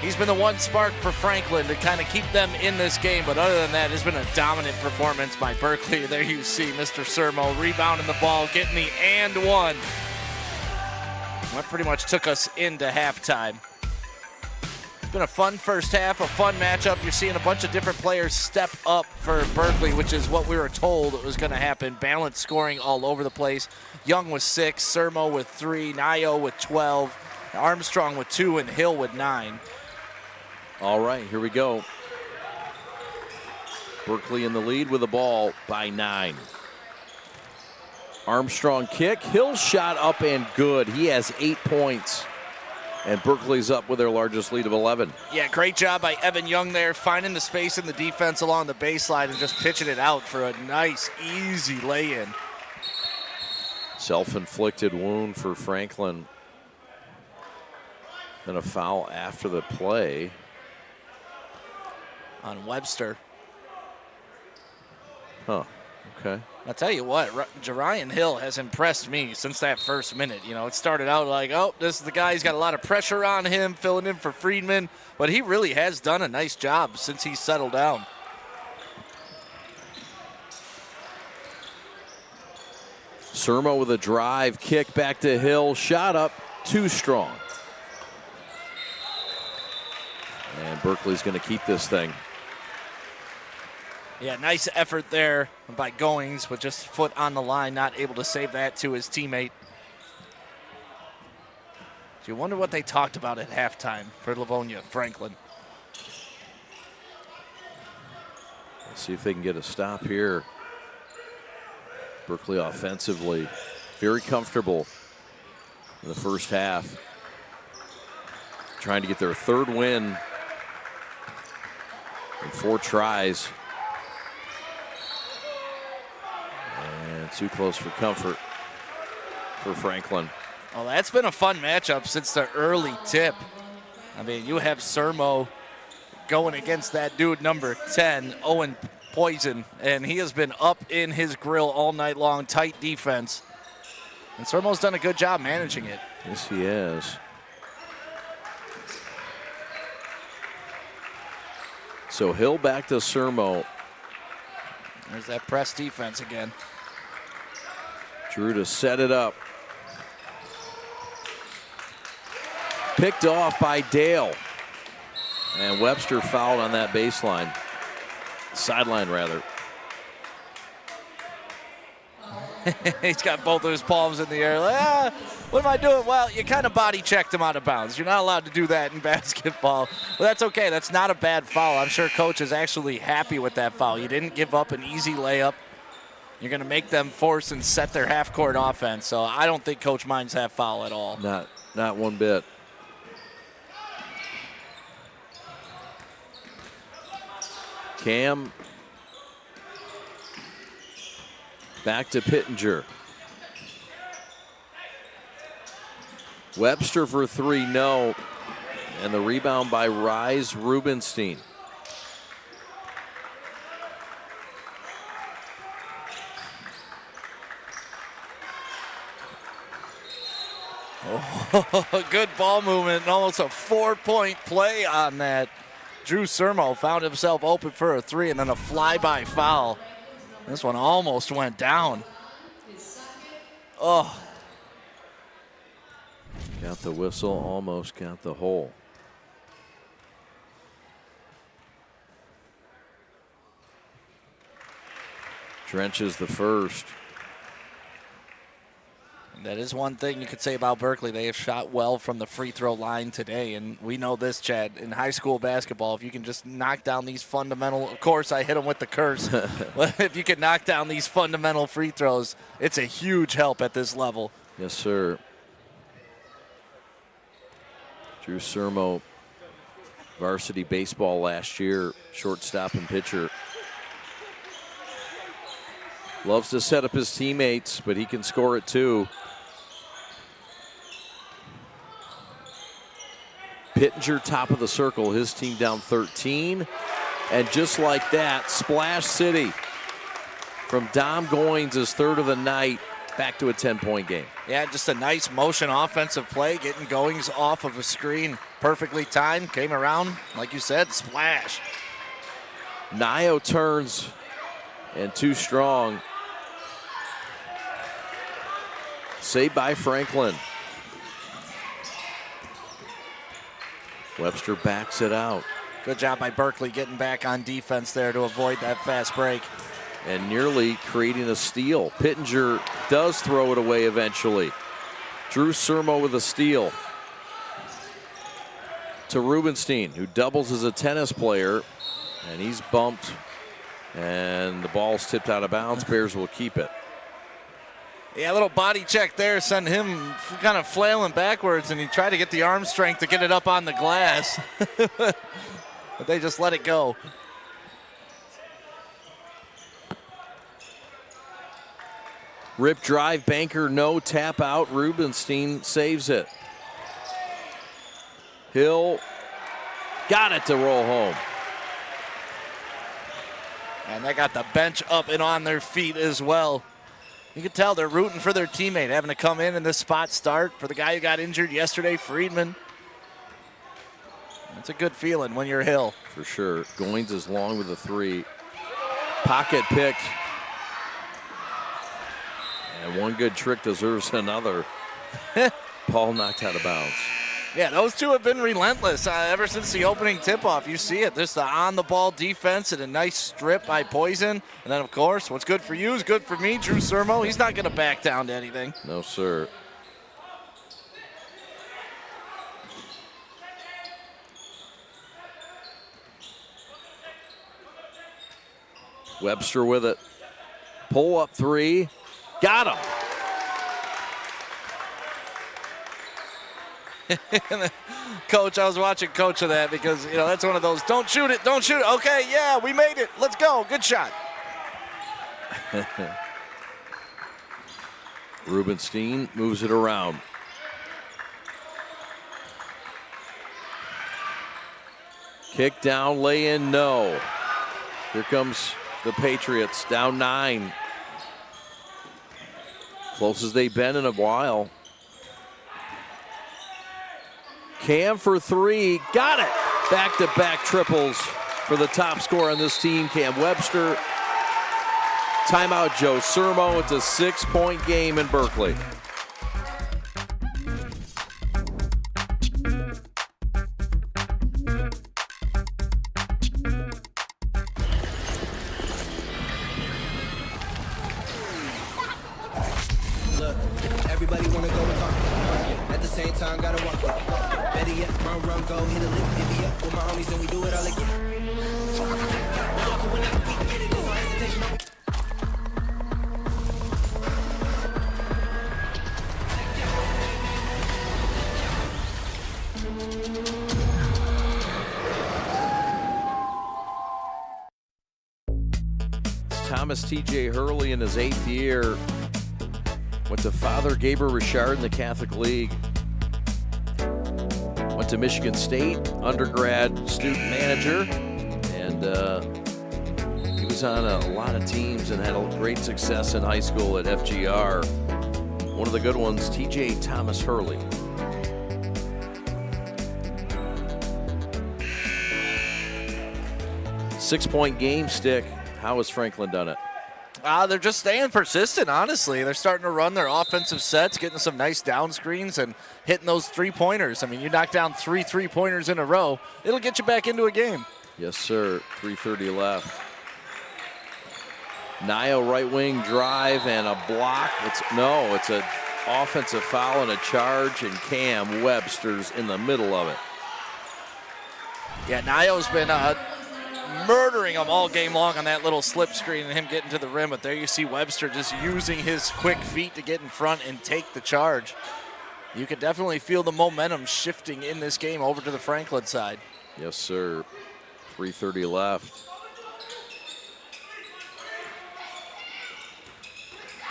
he's been the one spark for Franklin to kind of keep them in this game, but other than that, it's been a dominant performance by Berkley. There you see Mr. Sermo rebounding the ball, getting the and one. That pretty much took us into halftime. It's been a fun first half, a fun matchup. You're seeing a bunch of different players step up for Berkley, which is what we were told was going to happen. Balanced scoring all over the place. Young with 6, Sermo with 3, Nayo with 12, Armstrong with 2, and Hill with 9. All right, here we go. Berkley in the lead with the ball by 9. Armstrong kick. Hill shot up and good. He has 8 points. And Berkley's up with their largest lead of 11. Yeah, great job by Evan Young there, finding the space in the defense along the baseline and just pitching it out for a nice, easy lay-in. Self-inflicted wound for Franklin. And a foul after the play on Webster. Huh, okay. I'll tell you what, Jerian Hill has impressed me since that first minute. You know, it started out like, oh, this is the guy, he's got a lot of pressure on him, filling in for Friedman, but he really has done a nice job since he's settled down. Sermo with a drive, kick back to Hill, shot up, too strong. And Berkley's going to keep this thing. Yeah, nice effort there by Goings, with just foot on the line, not able to save that to his teammate. So you wonder what they talked about at halftime for Livonia, Franklin. Let's see if they can get a stop here. Berkley offensively, very comfortable in the first half. Trying to get their third win in 4 tries. And too close for comfort for Franklin. Well, that's been a fun matchup since the early tip. I mean, you have Sermo going against that dude number 10, Owen Poison, and he has been up in his grill all night long, tight defense. And Sermo's done a good job managing it. Yes, he has. So Hill back to Sermo. There's that press defense again. Drew to set it up. Picked off by Dale. And Webster fouled on that baseline. Sideline, rather. He's got both of his palms in the air. Like, what am I doing? Well, you kind of body checked him out of bounds. You're not allowed to do that in basketball. Well, that's okay. That's not a bad foul. I'm sure Coach is actually happy with that foul. You didn't give up an easy layup. You're going to make them force and set their half-court offense. So I don't think Coach minds that foul at all. Not one bit. Cam back to Pittenger. Webster for three, no. And the rebound by Rise Rubenstein. Oh, good ball movement and almost a 4-point play on that. Drew Sermo found himself open for a three and then a flyby foul. This one almost went down. Oh. Got the whistle, almost got the hole. Trenches the first. That is one thing you could say about Berkley. They have shot well from the free throw line today, and we know this, Chad. In high school basketball, if you can just knock down these fundamental, of course I hit them with the curse, but if you can knock down these fundamental free throws, it's a huge help at this level. Yes, sir. Drew Sermo, varsity baseball last year, shortstop and pitcher. Loves to set up his teammates, but he can score it too. Pittenger top of the circle, his team down 13. And just like that, Splash City from Dom Goins, his third of the night, back to a 10-point game. Yeah, just a nice motion offensive play, getting Goings off of a screen. Perfectly timed, came around, like you said, splash. Nio turns and too strong. Saved by Franklin. Webster backs it out. Good job by Berkley getting back on defense there to avoid that fast break. And nearly creating a steal. Pittenger does throw it away eventually. Drew Sermo with a steal. To Rubenstein, who doubles as a tennis player. And he's bumped. And the ball's tipped out of bounds. Bears will keep it. Yeah, a little body check there, sent him kind of flailing backwards, and he tried to get the arm strength to get it up on the glass. But they just let it go. Rip drive, banker, no, tap out. Rubenstein saves it. Hill got it to roll home. And they got the bench up and on their feet as well. You can tell they're rooting for their teammate, having to come in this spot start for the guy who got injured yesterday, Friedman. That's a good feeling when you're Hill. For sure. Goins is long with a three. Pocket picked. And one good trick deserves another. Ball knocked out of bounds. Yeah, those two have been relentless ever since the opening tip-off. You see it. There's the on-the-ball defense and a nice strip by Poison. And then, of course, what's good for you is good for me, Drew Sermo. He's not going to back down to anything. No, sir. Webster with it. Pull up three. Got him. Coach, I was watching Coach of that because, you know, that's one of those, don't shoot it, don't shoot it. Okay, yeah, we made it. Let's go. Good shot. Rubenstein moves it around. Kick down, lay in, no. Here comes the Patriots, down 9. Closest they've been in a while. Cam for three, got it. Back-to-back triples for the top scorer on this team, Cam Webster. Timeout, Joe Sermo. It's a 6-point game in Berkley. Everybody wanna go and talk. At the same time, gotta walk. Better yet, run, go, hit a lick, divvy up with my homies, and we do it all again. Thomas T.J. Hurley in his 8th year. Went to Father Gabriel Richard in the Catholic League. Went to Michigan State, undergrad student manager. And he was on a lot of teams and had a great success in high school at FGR. One of the good ones, T.J. Thomas Hurley. Six-point game stick. How has Franklin done it? They're just staying persistent, honestly. They're starting to run their offensive sets, getting some nice down screens and hitting those three-pointers. I mean, you knock down 3 3-pointers in a row, it'll get you back into a game. Yes, sir. 3:30 left. Nio right wing drive and a block. It's an offensive foul and a charge, and Cam Webster's in the middle of it. Yeah, Nio's been murdering him all game long on that little slip screen and him getting to the rim, but there you see Webster just using his quick feet to get in front and take the charge. You can definitely feel the momentum shifting in this game over to the Franklin side. Yes, sir. 3:30 left.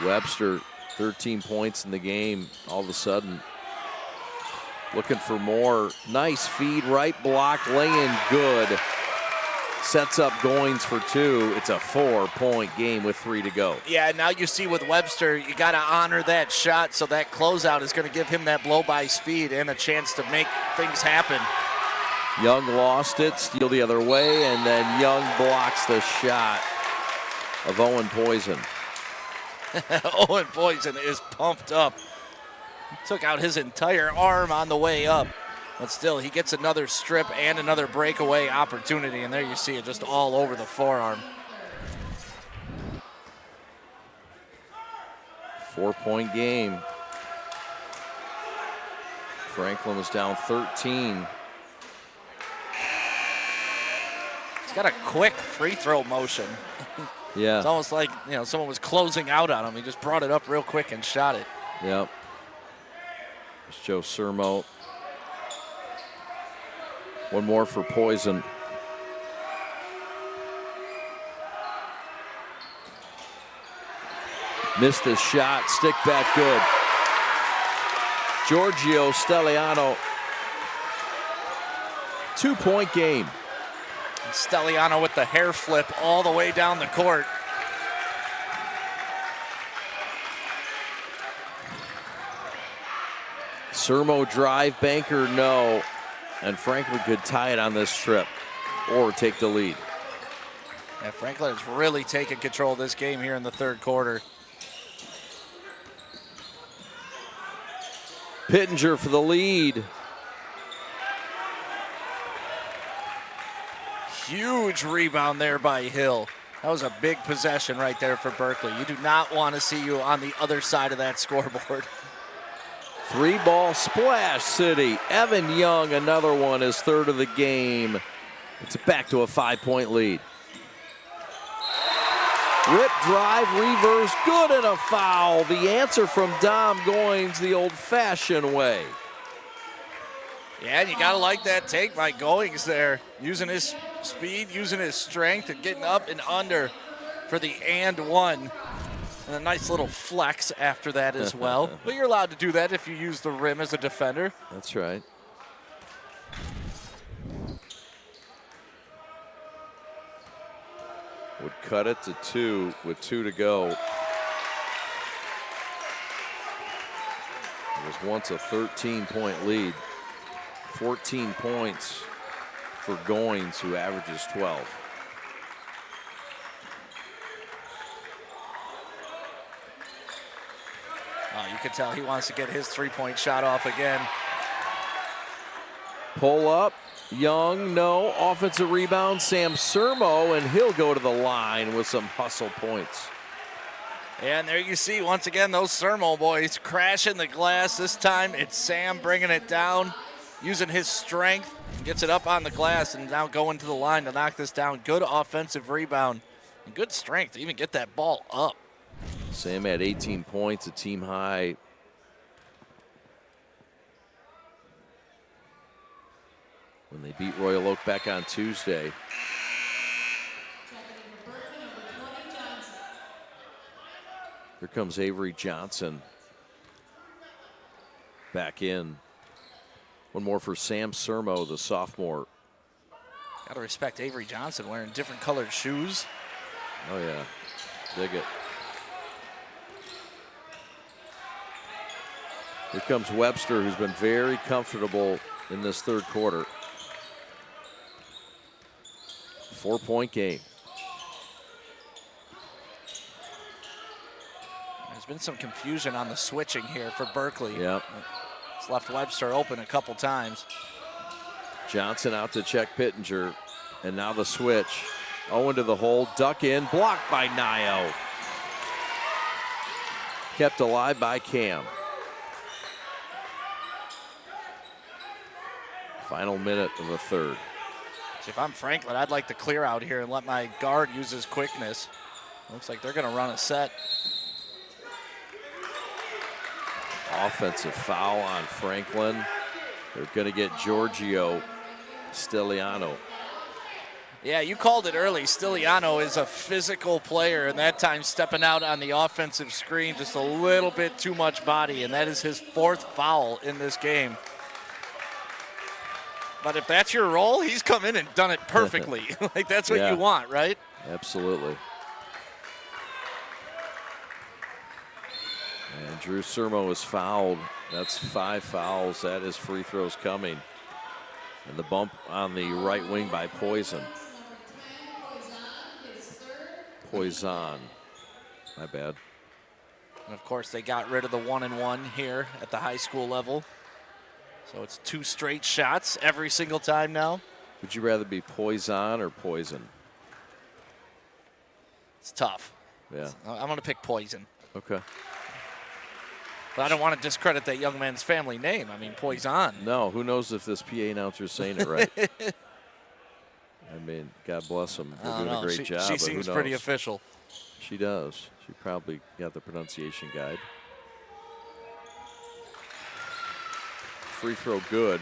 Webster, 13 points in the game all of a sudden. Looking for more. Nice feed, right block, laying good. Sets up Goins for 2. It's a 4-point game with 3 to go. Yeah, now you see with Webster, you got to honor that shot, so that closeout is going to give him that blow-by speed and a chance to make things happen. Young lost it, steal the other way, and then Young blocks the shot of Owen Poison. Owen Poison is pumped up. He took out his entire arm on the way up. But still, he gets another strip and another breakaway opportunity, and there you see it just all over the forearm. 4-point game. Franklin was down 13. He's got a quick free throw motion. Yeah. It's almost like, someone was closing out on him. He just brought it up real quick and shot it. Yep. It's Joe Sermo. One more for Poison. Missed the shot, stick back good. Giorgio Stelliano, 2-point game. Stelliano with the hair flip all the way down the court. Sermo drive, banker, no. And Franklin could tie it on this trip or take the lead. Yeah, Franklin has really taken control of this game here in the third quarter. Pittenger for the lead. Huge rebound there by Hill. That was a big possession right there for Berkley. You do not want to see you on the other side of that scoreboard. 3-ball splash city. Evan Young, another one, his third of the game. It's back to a 5-point lead. Rip drive, reverse, good, and a foul. The answer from Dom Goins the old-fashioned way. Yeah, and you got to like that take by Goins there. Using his speed, using his strength, and getting up and under for the and one. And a nice little flex after that as well. But you're allowed to do that if you use the rim as a defender. That's right. Would cut it to 2 with 2 to go. It was once a 13-point lead. 14 points for Goins, who averages 12. Oh, you can tell he wants to get his three-point shot off again. Pull up, Young, no. Offensive rebound, Sam Sermo, and he'll go to the line with some hustle points. And there you see, once again, those Sermo boys crashing the glass. This time it's Sam bringing it down, using his strength, gets it up on the glass, and now going to the line to knock this down. Good offensive rebound and good strength to even get that ball up. Sam had 18 points, a team high. When they beat Royal Oak back on Tuesday. Here comes Avery Johnson back in. One more for Sam Sermo, the sophomore. Got to respect Avery Johnson wearing different colored shoes. Oh, yeah. Dig it. Here comes Webster, who's been very comfortable in this third quarter. 4-point game. There's been some confusion on the switching here for Berkley. Yep. It's left Webster open a couple times. Johnson out to check Pittenger. And now the switch. Owen to the hole. Duck in. Blocked by Nio. Kept alive by Cam. Final minute of the third. If I'm Franklin, I'd like to clear out here and let my guard use his quickness. Looks like they're going to run a set. Offensive foul on Franklin. They're going to get Giorgio Stiliano. Yeah, you called it early. Stiliano is a physical player, and that time stepping out on the offensive screen, just a little bit too much body, and that is his 4th foul in this game. But if that's your role, he's come in and done it perfectly. Like, that's what you want, right? Absolutely. And Drew Sermo is fouled. That's 5 fouls. That is free throws coming. And the bump on the right wing by Poison. Poison. My bad. And, of course, they got rid of the 1-and-1 here at the high school level. So it's 2 straight shots every single time now. Would you rather be Poison or Poison? It's tough. Yeah. I'm going to pick Poison. Okay. But I don't want to discredit that young man's family name. I mean, Poison. No, who knows if this PA announcer is saying it right. I mean, God bless them. They're doing a great job. She seems pretty official. She does. She probably got the pronunciation guide. Free throw good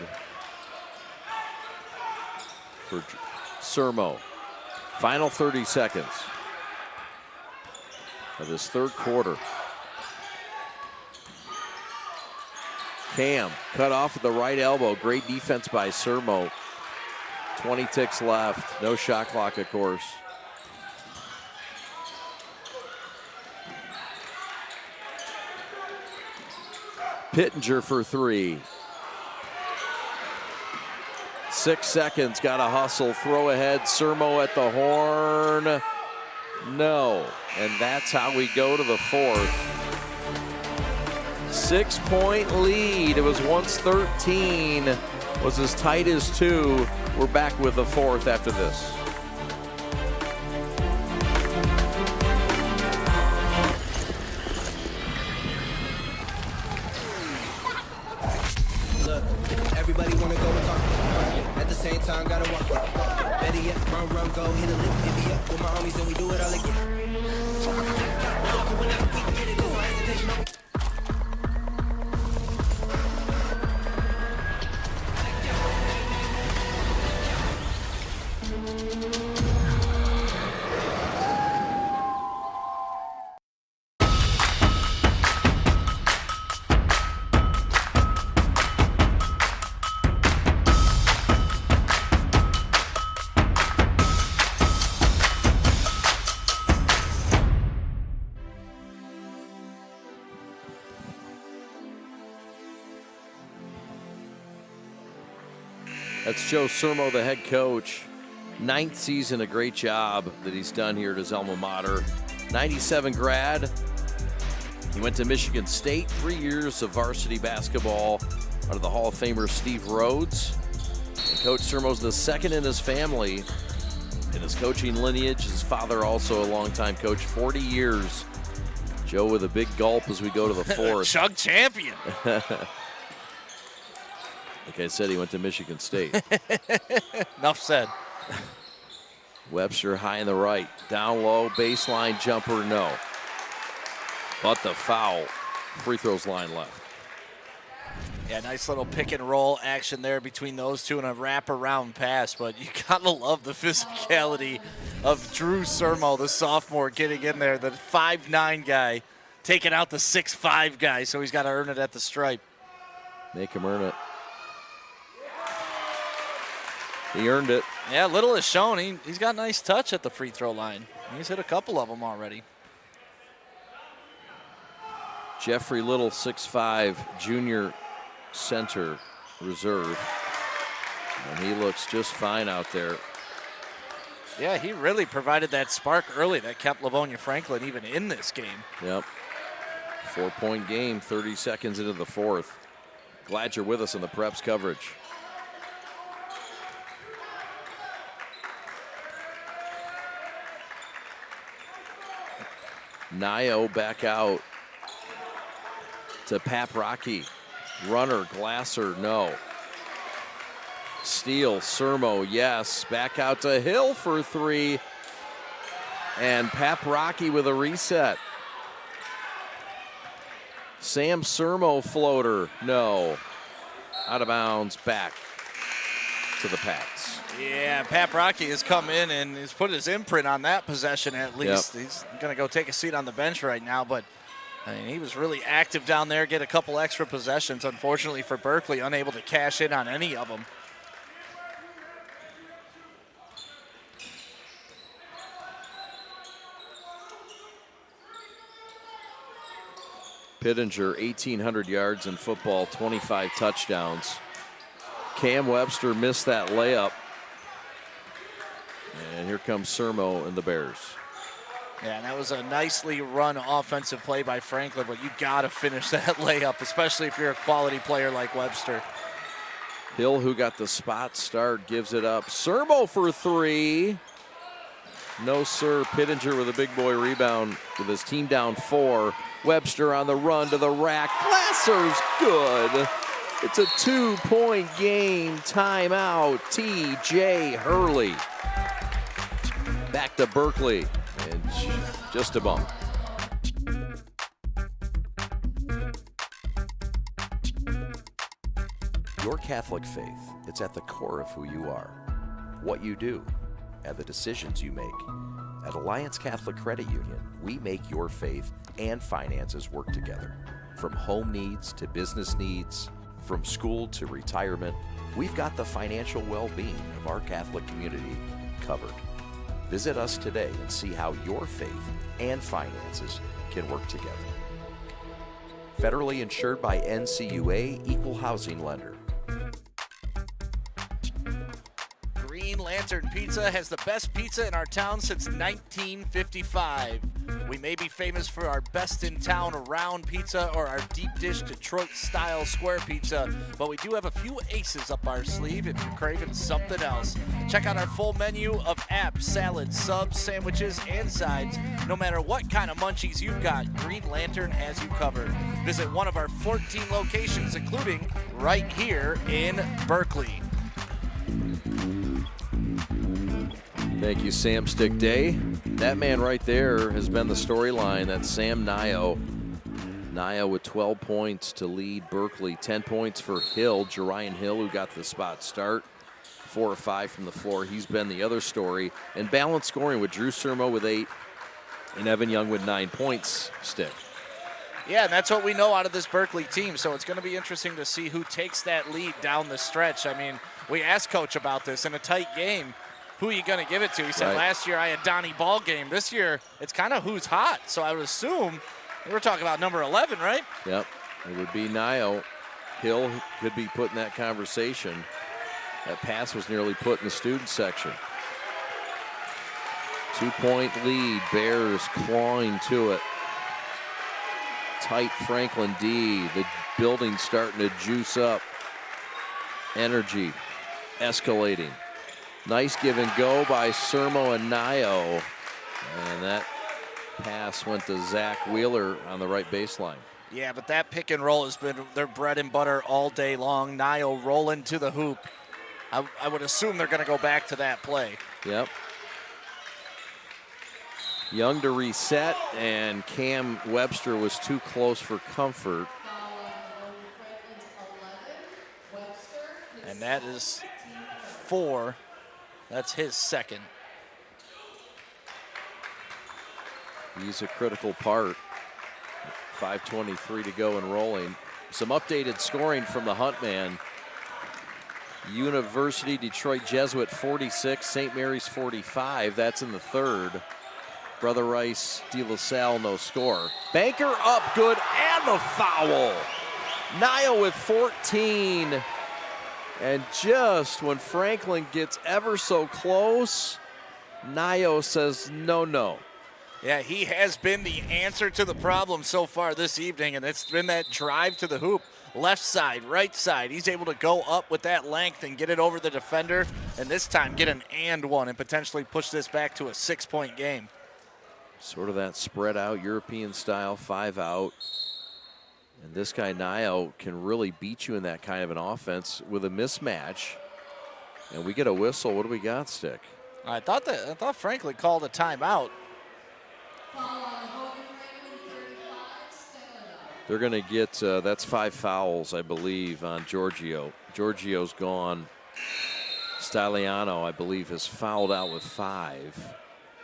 for Sermo. Final 30 seconds of this third quarter. Cam cut off at the right elbow. Great defense by Sermo. 20 ticks left. No shot clock, of course. Pittenger for 3. 6 seconds, got to hustle, throw ahead, Sermo at the horn. No, and that's how we go to the 4th. 6-point lead. It was once 13, was as tight as 2. We're back with the 4th after this. Look, everybody wanna go and talk. At the same time, gotta walk it. Better yet, run, go, hit a lick, divvy up with my homies, and we do it all again. That's Joe Sermo, the head coach. 9th season, a great job that he's done here at his alma mater. 97 grad. He went to Michigan State, 3 years of varsity basketball under the Hall of Famer Steve Rhodes. And Coach Sermo's the second in his family in his coaching lineage. His father also a longtime coach, 40 years. Joe with a big gulp as we go to the fourth. Chug champion. Like I said, he went to Michigan State. Enough said. Webster high in the right. Down low, baseline jumper, no. But the foul. Free throws line left. Yeah, nice little pick and roll action there between those two and a wraparound pass. But you gotta love the physicality of Drew Sermo, the sophomore, getting in there. The 5'9" guy taking out the 6'5" guy, so he's got to earn it at the stripe. Make him earn it. He earned it. Yeah, little is shown. He's got nice touch at the free throw line. He's hit a couple of them already. Jeffrey Little, 6'5", junior center reserve. And he looks just fine out there. Yeah, he really provided that spark early that kept Livonia Franklin even in this game. Yep. 4-point game, 30 seconds into the fourth. Glad you're with us in the Preps coverage. Nio back out to Paprocki. Runner, Glasser, no. Steele, Sermo, yes. Back out to Hill for three. And Paprocki with a reset. Sam Sermo floater, no. Out of bounds, back to the Pats. Yeah, Paprocki has come in and has put his imprint on that possession at least. Yep. He's going to go take a seat on the bench right now, but I mean, he was really active down there, get a couple extra possessions. Unfortunately for Berkley, unable to cash in on any of them. Pittenger, 1,800 yards in football, 25 touchdowns. Cam Webster missed that layup. And here comes Sermo and the Bears. Yeah, and that was a nicely run offensive play by Franklin, but you got to finish that layup, especially if you're a quality player like Webster. Hill, who got the spot start, gives it up. Sermo for three. No, sir. Pittenger with a big boy rebound with his team down 4. Webster on the run to the rack. Glasser's good. It's a 2-point game. Timeout. T.J. Hurley. Back to Berkley. And just a bump. Your Catholic faith, it's at the core of who you are, what you do, and the decisions you make. At Alliance Catholic Credit Union, we make your faith and finances work together. From home needs to business needs, from school to retirement, we've got the financial well-being of our Catholic community covered. Visit us today and see how your faith and finances can work together. Federally insured by NCUA, Equal Housing Lender. Green Lantern Pizza has the best pizza in our town since 1955. We may be famous for our best-in-town round pizza or our deep dish Detroit-style square pizza, but we do have a few aces up our sleeve if you're craving something else. Check out our full menu of apps, salads, subs, sandwiches, and sides. No matter what kind of munchies you've got, Green Lantern has you covered. Visit one of our 14 locations, including right here in Berkley. Thank you, Sam Stick Day. That man right there has been the storyline. That's Sam Nio. Nio with 12 points to lead Berkley. 10 points for Hill, Jerian Hill, who got the spot start. 4 or 5 from the floor. He's been the other story. And balanced scoring with Drew Sermo with 8 and Evan Young with 9 points. Stick. Yeah, and that's what we know out of this Berkley team, so it's going to be interesting to see who takes that lead down the stretch. I mean, we asked Coach about this in a tight game. Who are you going to give it to? He said, last year I had Donnie Ball game. This year, it's kind of who's hot. So I would assume we're talking about number 11, right? Yep, it would be Nio. Hill could be put in that conversation. That pass was nearly put in the student section. 2-point lead, Bears clawing to it. Tight Franklin D. The building's starting to juice up. Energy escalating. Nice give and go by Sermo and Nio. And that pass went to Zach Wheeler on the right baseline. Yeah, but that pick and roll has been their bread and butter all day long. Nio rolling to the hoop. I would assume they're going to go back to that play. Yep. Young to reset, and Cam Webster was too close for comfort. And that is 4. That's his second. He's a critical part. 5:23 to go and rolling. Some updated scoring from the Huntman. University Detroit Jesuit 46, St. Mary's 45. That's in the third. Brother Rice, De La Salle, no score. Banker up good, and the foul. Nio with 14. And just when Franklin gets ever so close, Nio says no, no. Yeah, he has been the answer to the problem so far this evening, and it's been that drive to the hoop. Left side, right side. He's able to go up with that length and get it over the defender, and this time get an and one and potentially push this back to a 6-point game. Sort of that spread out European style 5 out. And this guy Nio can really beat you in that kind of an offense with a mismatch. And we get a whistle. What do we got, Stick? I thought Franklin called a timeout. They're going to get, that's 5 fouls, I believe, on Giorgio. Giorgio's gone. Stiliano, I believe, has fouled out with 5.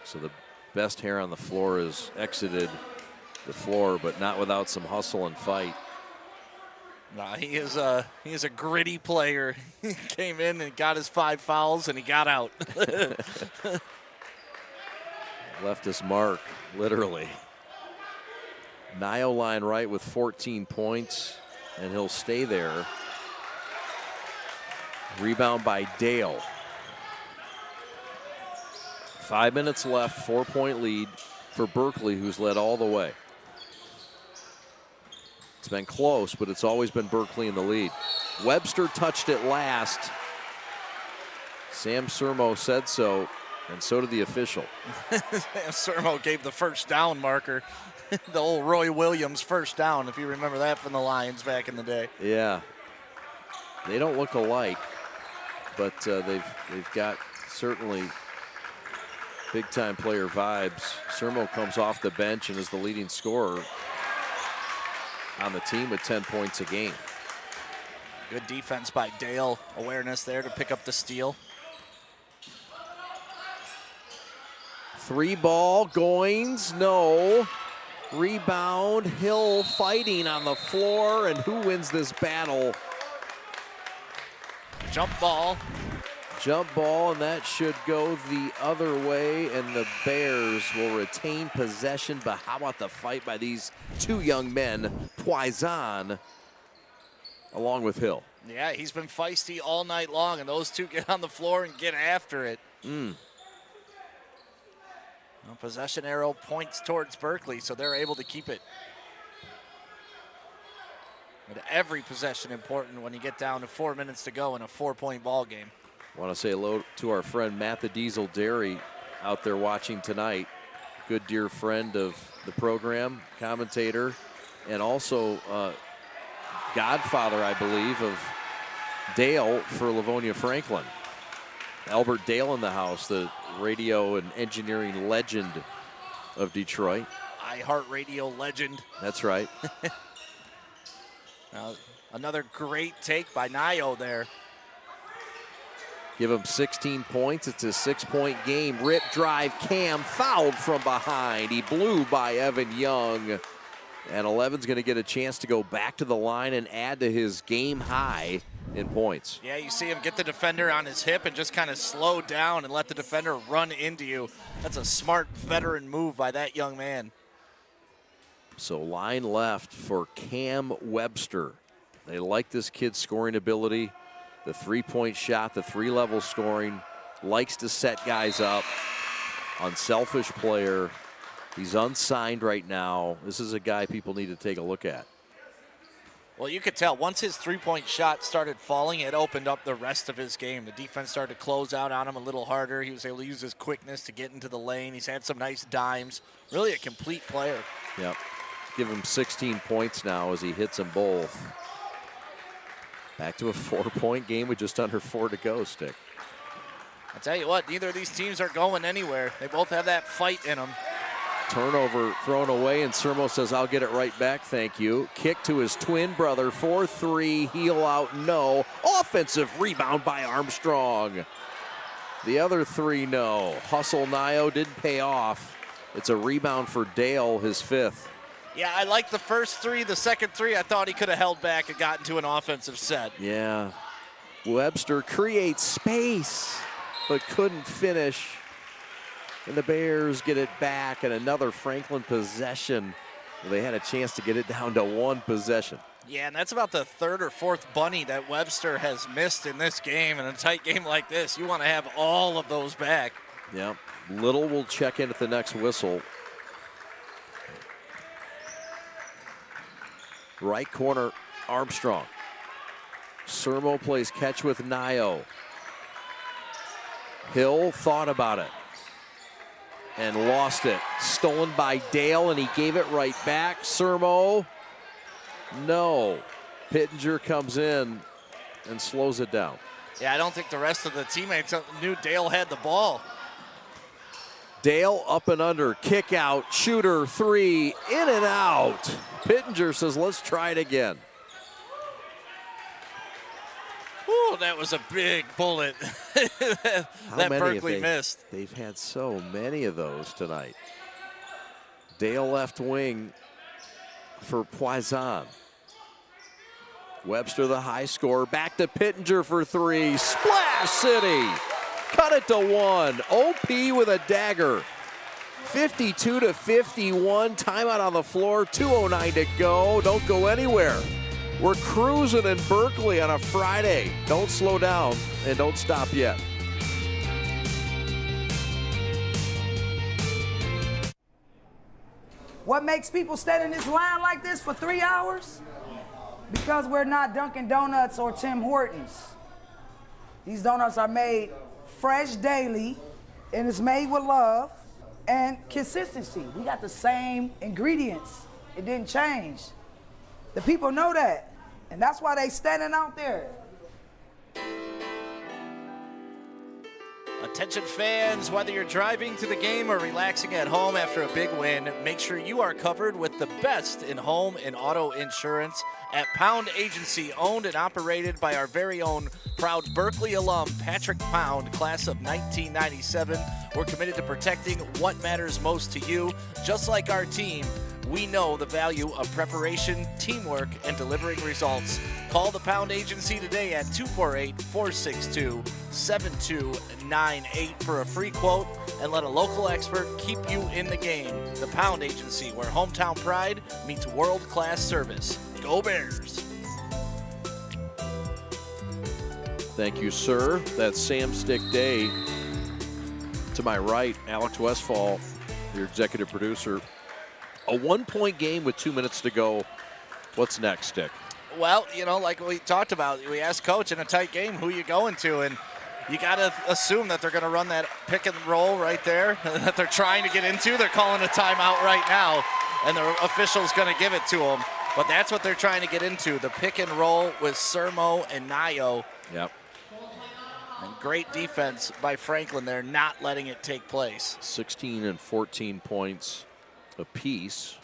So the best hair on the floor has exited the floor, but not without some hustle and fight. Nah, he is a gritty player. He came in and got his 5 fouls, and he got out. Left his mark, literally. Nio line right with 14 points, and he'll stay there. Rebound by Dale. 5 minutes left, 4-point lead for Berkley, who's led all the way. It's been close, but it's always been Berkley in the lead. Webster touched it last. Sam Sermo said so, and so did the official. Sermo gave the first down marker. The old Roy Williams first down, if you remember that from the Lions back in the day. Yeah. They don't look alike, but they've got certainly big-time player vibes. Sermo comes off the bench and is the leading scorer on the team with 10 points a game. Good defense by Dale. Awareness there to pick up the steal. 3 ball, Goins, no. Rebound, Hill fighting on the floor, and who wins this battle? Jump ball. Jump ball, and that should go the other way, and the Bears will retain possession. But how about the fight by these 2 young men, Poison, along with Hill? Yeah, he's been feisty all night long, and those 2 get on the floor and get after it. Well, possession arrow points towards Berkley, so they're able to keep it. But every possession important when you get down to 4 minutes to go in a 4-point ball game. Want to say hello to our friend Matt the Diesel Derry out there watching tonight. Good dear friend of the program, commentator, and also godfather, I believe, of Dale for Livonia Franklin. Albert Dale in the house, the radio and engineering legend of Detroit. iHeartRadio legend. That's right. Another great take by Nio there. Give him 16 points. It's a 6-point game. Rip drive, Cam fouled from behind. He blew by Evan Young. And 11's going to get a chance to go back to the line and add to his game high in points. Yeah, you see him get the defender on his hip and just kind of slow down and let the defender run into you. That's a smart veteran move by that young man. So line left for Cam Webster. They like this kid's scoring ability. The 3-point shot, the 3-level scoring, likes to set guys up. Unselfish player. He's unsigned right now. This is a guy people need to take a look at. Well, you could tell once his three-point shot started falling, it opened up the rest of his game. The defense started to close out on him a little harder. He was able to use his quickness to get into the lane. He's had some nice dimes. Really a complete player. Yep. Give him 16 points now as he hits them both. Back to a 4-point game with just under 4 to go, Stick. I'll tell you what, neither of these teams are going anywhere. They both have that fight in them. Turnover thrown away, and Sermo says, I'll get it right back, thank you. Kick to his twin brother, 4-3, heel out, no. Offensive rebound by Armstrong. The other three, no. Hustle Nio didn't pay off. It's a rebound for Dale, his 5th. Yeah, I like the first three. The second three, I thought he could have held back and gotten to an offensive set. Yeah. Webster creates space, but couldn't finish. And the Bears get it back, and another Franklin possession. Well, they had a chance to get it down to 1 possession. Yeah, and that's about the 3rd or 4th bunny that Webster has missed in this game. In a tight game like this, you want to have all of those back. Yeah. Little will check in at the next whistle. Right corner, Armstrong. Sermo plays catch with Nio. Hill thought about it and lost it. Stolen by Dale, and he gave it right back. Sermo, no. Pittenger comes in and slows it down. Yeah, I don't think the rest of the teammates knew Dale had the ball. Dale up and under, kick out, shooter, 3, in and out. Pittenger says, let's try it again. Ooh, that was a big bullet that Berkley missed. They've had so many of those tonight. Dale left wing for Poison. Webster the high scorer, back to Pittenger for 3. Splash City, cut it to 1. OP with a dagger. 52-51, timeout on the floor, 2:09 to go. Don't go anywhere. We're cruising in Berkeley on a Friday. Don't slow down and don't stop yet. What makes people stand in this line like this for 3 hours? Because we're not Dunkin' Donuts or Tim Hortons. These donuts are made fresh daily, and it's made with love and consistency. We got the same ingredients. It didn't change. The people know that, and that's why they standing out there. Attention fans, whether you're driving to the game or relaxing at home after a big win, make sure you are covered with the best in home and auto insurance at Pound Agency, owned and operated by our very own proud Berkeley alum, Patrick Pound, class of 1997. We're committed to protecting what matters most to you. Just like our team, we know the value of preparation, teamwork, and delivering results. Call the Pound Agency today at 248-462-7298 for a free quote and let a local expert keep you in the game. The Pound Agency, where hometown pride meets world-class service. Go Bears! Thank you, sir. That's Sam Stick Day. To my right, Alex Westfall, your executive producer. A 1-point game with 2 minutes to go. What's next, Stick? Well, you know, like we talked about, we asked Coach in a tight game, who you going to? And you got to assume that they're going to run that pick and roll right there that they're trying to get into. They're calling a timeout right now, and the official's going to give it to them. But that's what they're trying to get into, the pick and roll with Sermo and Nio. Yep. And great defense by Franklin. They're not letting it take place. 16 and 14 points apiece.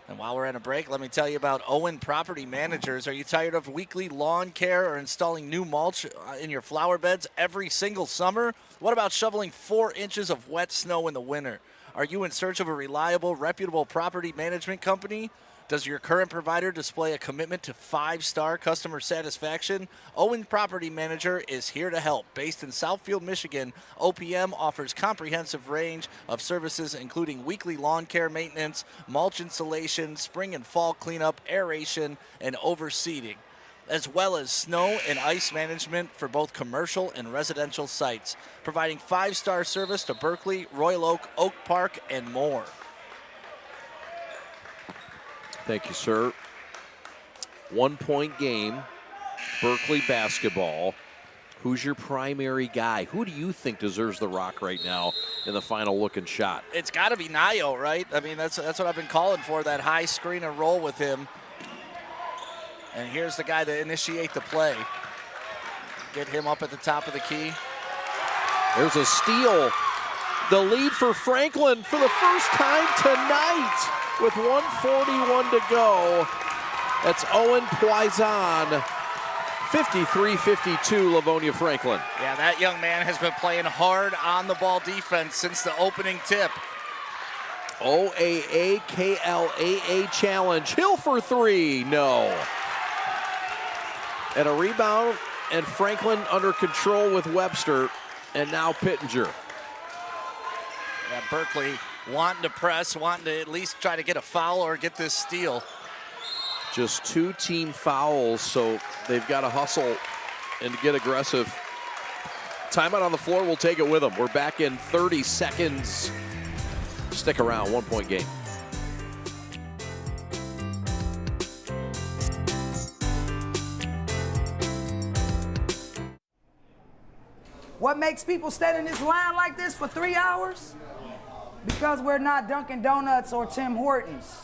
And while we're in a break, let me tell you about Owen Property Managers. Are you tired of weekly lawn care or installing new mulch in your flower beds every single summer? What about shoveling 4 inches of wet snow in the winter? Are you in search of a reliable, reputable property management company? Does your current provider display a commitment to 5-star customer satisfaction? Owen Property Manager is here to help. Based in Southfield, Michigan, OPM offers comprehensive range of services including weekly lawn care maintenance, mulch installation, spring and fall cleanup, aeration, and overseeding, as well as snow and ice management for both commercial and residential sites, providing 5-star service to Berkley, Royal Oak, Oak Park, and more. Thank you, sir. 1 point game, Berkley basketball. Who's your primary guy? Who do you think deserves the rock right now in the final looking shot? It's got to be Nayo, right? I mean, that's what I've been calling for, that high screen and roll with him. And here's the guy to initiate the play. Get him up at the top of the key. There's a steal. The lead for Franklin for the first time tonight with 1:41 to go. That's Owen Poison. 53-52, Livonia Franklin. Yeah, that young man has been playing hard on the ball defense since the opening tip. OAA KLAA challenge. Hill for three. No. And a rebound, and Franklin under control with Webster, and now Pittenger. Yeah, Berkley wanting to press, wanting to at least try to get a foul or get this steal. Just 2 team fouls, so they've got to hustle and get aggressive. Timeout on the floor, we'll take it with them. We're back in 30 seconds. Stick around, 1 point game. What makes people stand in this line like this for 3 hours? Because we're not Dunkin' Donuts or Tim Hortons.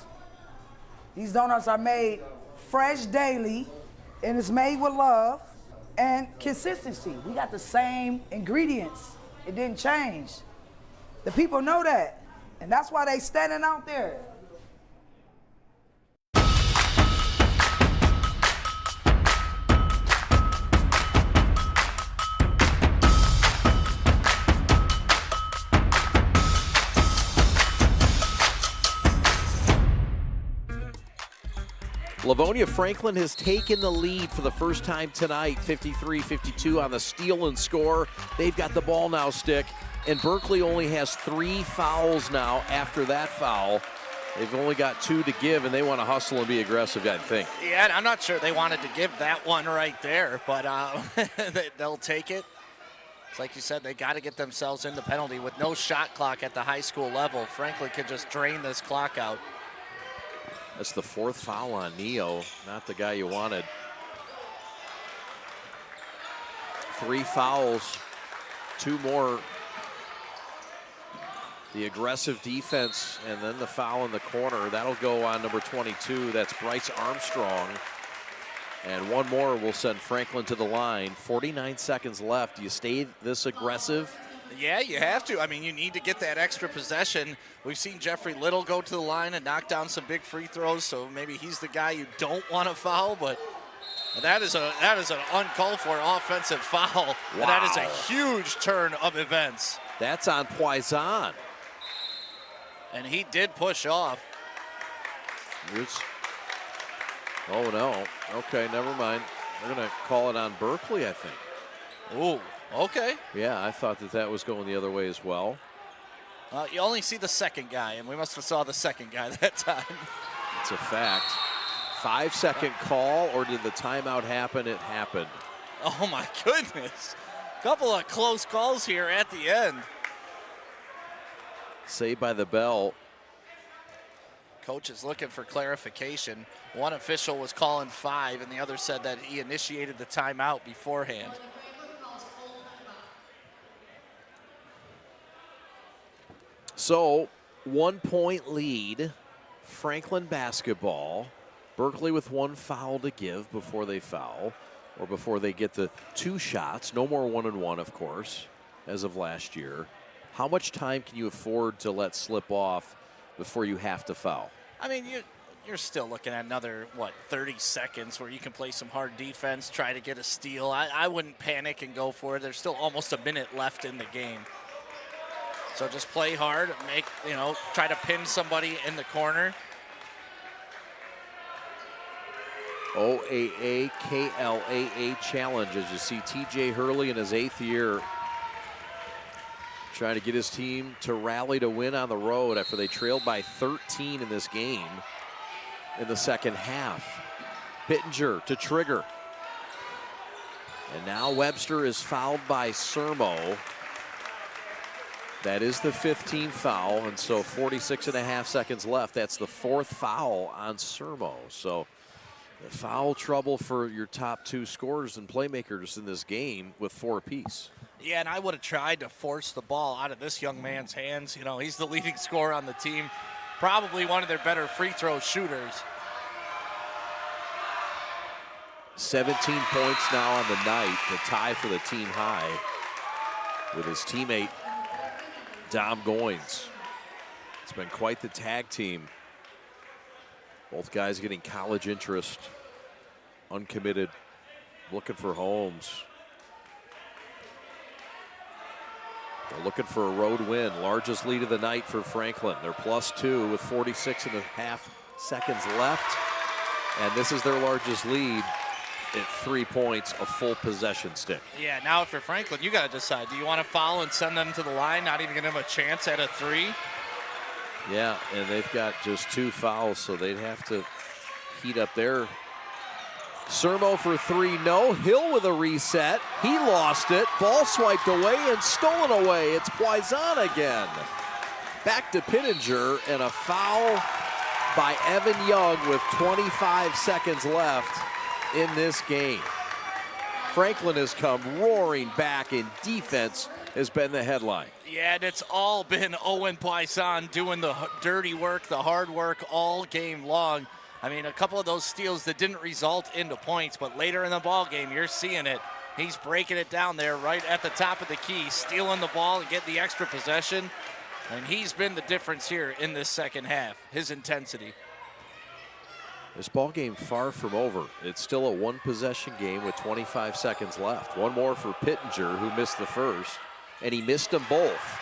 These donuts are made fresh daily, and it's made with love and consistency. We got the same ingredients. It didn't change. The people know that, and that's why they standing out there. Livonia Franklin has taken the lead for the first time tonight, 53-52 on the steal and score. They've got the ball now, Stick, and Berkley only has 3 fouls now after that foul. They've only got 2 to give, and they want to hustle and be aggressive, I think. Yeah, I'm not sure they wanted to give that one right there, but they'll take it. It's like you said, they got to get themselves in the penalty. With no shot clock at the high school level, Franklin could just drain this clock out. That's the 4th foul on Neo, not the guy you wanted. 3 fouls, 2 more. The aggressive defense, and then the foul in the corner. That'll go on number 22. That's Bryce Armstrong. And 1 more will send Franklin to the line. 49 seconds left. Do you stay this aggressive? Yeah, you have to. I mean, you need to get that extra possession. We've seen Jeffrey Little go to the line and knock down some big free throws, so maybe he's the guy you don't want to foul, but that is an uncalled for offensive foul. Wow. And that is a huge turn of events. That's on Poison. And he did push off. Oh, no. Okay, never mind. They're going to call it on Berkley, I think. Ooh. Okay. Yeah, I thought that was going the other way as well. You only see the second guy, and we must have saw the second guy that time. It's a fact. 5-second call, or did the timeout happen? It happened. Oh, my goodness. Couple of close calls here at the end. Saved by the bell. Coach is looking for clarification. One official was calling 5, and the other said that he initiated the timeout beforehand. So, 1 point lead, Franklin basketball. Berkley with 1 foul to give before they foul, or before they get the 2 shots. No more 1-and-1, of course, as of last year. How much time can you afford to let slip off before you have to foul? I mean, you're still looking at another, 30 seconds where you can play some hard defense, try to get a steal. I wouldn't panic and go for it. There's still almost a minute left in the game. So just play hard, try to pin somebody in the corner. OAA KLAA challenge, as you see TJ Hurley in his 8th year trying to get his team to rally to win on the road after they trailed by 13 in this game in the second half. Pittenger to trigger. And now Webster is fouled by Sermo. That is the 15th foul, and so 46.5 seconds left. That's the 4th foul on Sermo. So the foul trouble for your top 2 scorers and playmakers in this game with 4 apiece. Yeah, and I would have tried to force the ball out of this young man's hands. You know, he's the leading scorer on the team, probably one of their better free throw shooters. 17 points now on the night, the tie for the team high with his teammate Dom Goins. It's been quite the tag team. Both guys getting college interest, uncommitted, looking for homes. They're looking for a road win. Largest lead of the night for Franklin. They're +2 with 46.5 seconds left. And this is their largest lead at 3 points, a full possession stick. Yeah, now if you're Franklin, you got to decide. Do you want to foul and send them to the line, not even give them a chance at a 3? Yeah, and they've got just 2 fouls, so they'd have to heat up their. Sermo for 3, no. Hill with a reset. He lost it. Ball swiped away and stolen away. It's Poison again. Back to Pittenger, and a foul by Evan Young with 25 seconds left in this game. Franklin has come roaring back, and defense has been the headline. Yeah, and it's all been Owen Poisson doing the dirty work, the hard work all game long. I mean, a couple of those steals that didn't result into points, but later in the ball game, you're seeing it. He's breaking it down there right at the top of the key, stealing the ball and getting the extra possession. And he's been the difference here in this second half, his intensity. This ball game far from over. It's still a 1-possession game with 25 seconds left. One more for Pittenger, who missed the first, and he missed them both.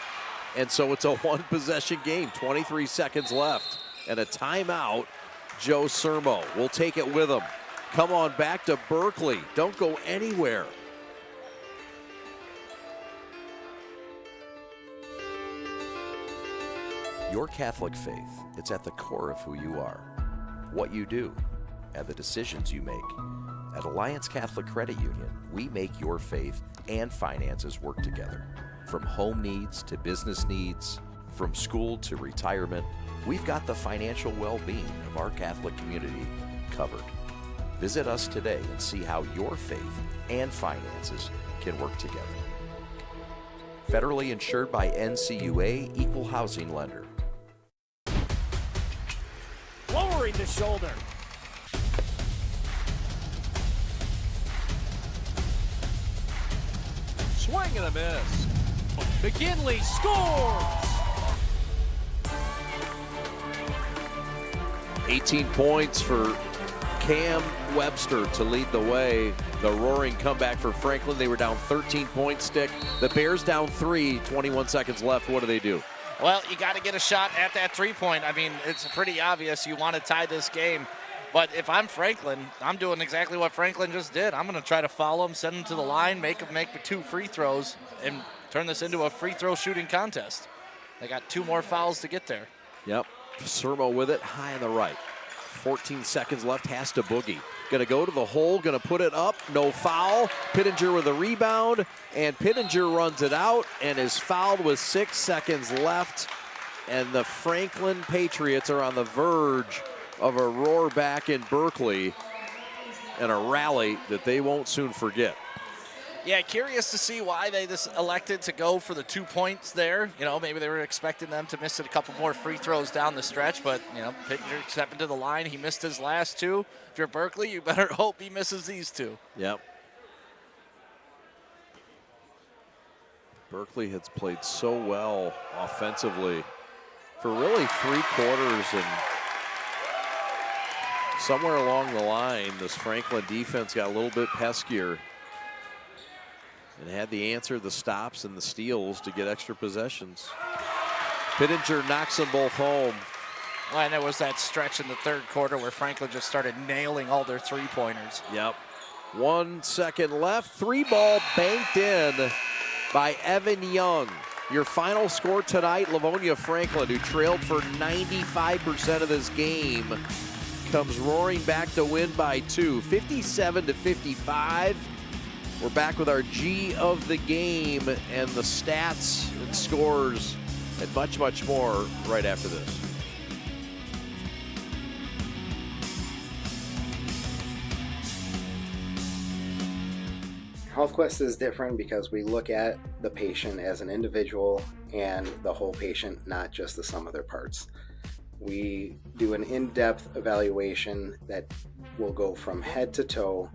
And so it's a 1-possession game, 23 seconds left, and a timeout. Joe Sermo will take it with him. Come on back to Berkley. Don't go anywhere. Your Catholic faith, it's at the core of who you are, what you do, and the decisions you make. At Alliance Catholic Credit Union, we make your faith and finances work together. From home needs to business needs, from school to retirement, we've got the financial well-being of our Catholic community covered. Visit us today and see how your faith and finances can work together. Federally insured by NCUA, Equal Housing Lender. Lowering the shoulder. Swing and a miss. McKinley scores! 18 points for Cam Webster to lead the way. The roaring comeback for Franklin. They were down 13 points, Stick. The Bears down 3, 21 seconds left. What do? Well, you got to get a shot at that 3-point. I mean, it's pretty obvious you want to tie this game. But if I'm Franklin, I'm doing exactly what Franklin just did. I'm going to try to follow him, send him to the line, make him make 2 free throws, and turn this into a free throw shooting contest. They got 2 more fouls to get there. Yep. Sermo with it, high on the right. 14 seconds left, has to boogie. Going to go to the hole, going to put it up, no foul. Pittenger with a rebound, and Pittenger runs it out and is fouled with 6 seconds left. And the Franklin Patriots are on the verge of a roar back in Berkley and a rally that they won't soon forget. Yeah, curious to see why they just elected to go for the 2 points there. You know, maybe they were expecting them to miss a couple more free throws down the stretch, but, you know, Pittenger stepping to the line. He missed his last 2. If you're Berkley, you better hope he misses these 2. Yep. Berkley has played so well offensively for really 3 quarters, and somewhere along the line, this Franklin defense got a little bit peskier and had the answer, the stops and the steals to get extra possessions. Pittenger knocks them both home. Well, and there was that stretch in the 3rd quarter where Franklin just started nailing all their 3-pointers. Yep. 1 second left. 3 ball banked in by Evan Young. Your final score tonight, Livonia Franklin, who trailed for 95% of this game, comes roaring back to win by 2, 57-55. We're back with our G of the game and the stats and scores and much, much more right after this. HealthQuest is different because we look at the patient as an individual and the whole patient, not just the sum of their parts. We do an in-depth evaluation that will go from head to toe,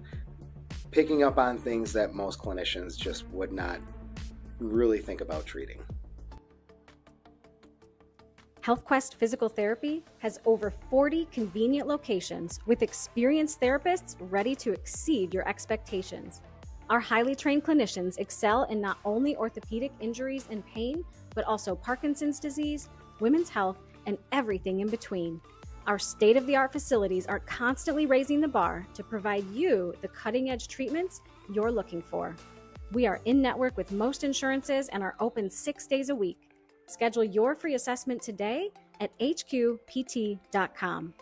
picking up on things that most clinicians just would not really think about treating. HealthQuest Physical Therapy has over 40 convenient locations with experienced therapists ready to exceed your expectations. Our highly trained clinicians excel in not only orthopedic injuries and pain, but also Parkinson's disease, women's health, and everything in between. Our state-of-the-art facilities are constantly raising the bar to provide you the cutting-edge treatments you're looking for. We are in-network with most insurances and are open 6 days a week. Schedule your free assessment today at hqpt.com.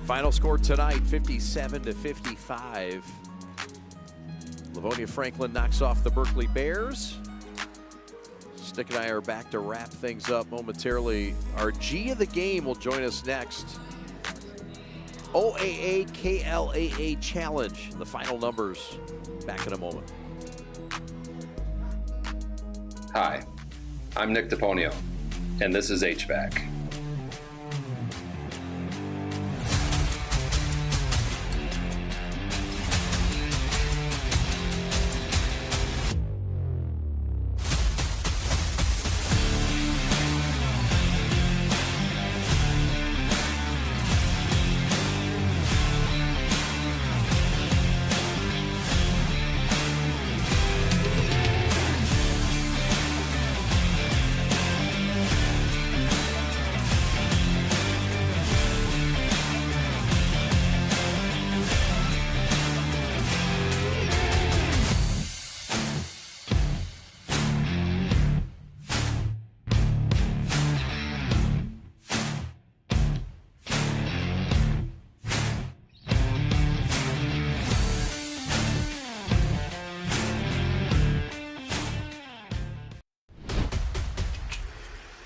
Final score tonight, 57-55. Livonia Franklin knocks off the Berkley Bears. Stick and I are back to wrap things up momentarily. Our G of the game will join us next. OAA KLAA Challenge. The final numbers back in a moment. Hi, I'm Nick DePonio, and this is HVAC.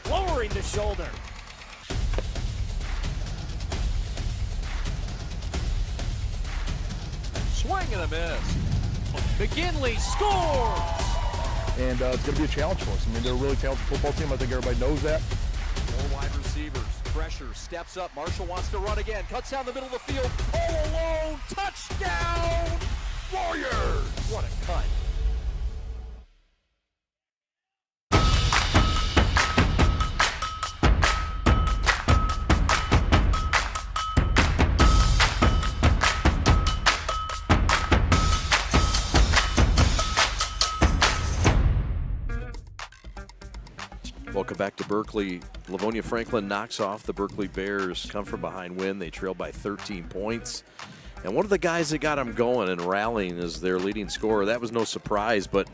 Lowering the shoulder. Swing and a miss. McKinley scores! And it's going to be a challenge for us. I mean, they're a really talented football team. I think everybody knows that. Four wide receivers. Pressure. Steps up. Marshall wants to run again. Cuts down the middle of the field. All alone. Touchdown! Warriors! What a cut. Welcome back to Berkley. Livonia Franklin knocks off the Berkley Bears. Come from behind win. They trail by 13 points. And one of the guys that got them going and rallying is their leading scorer. That was no surprise, but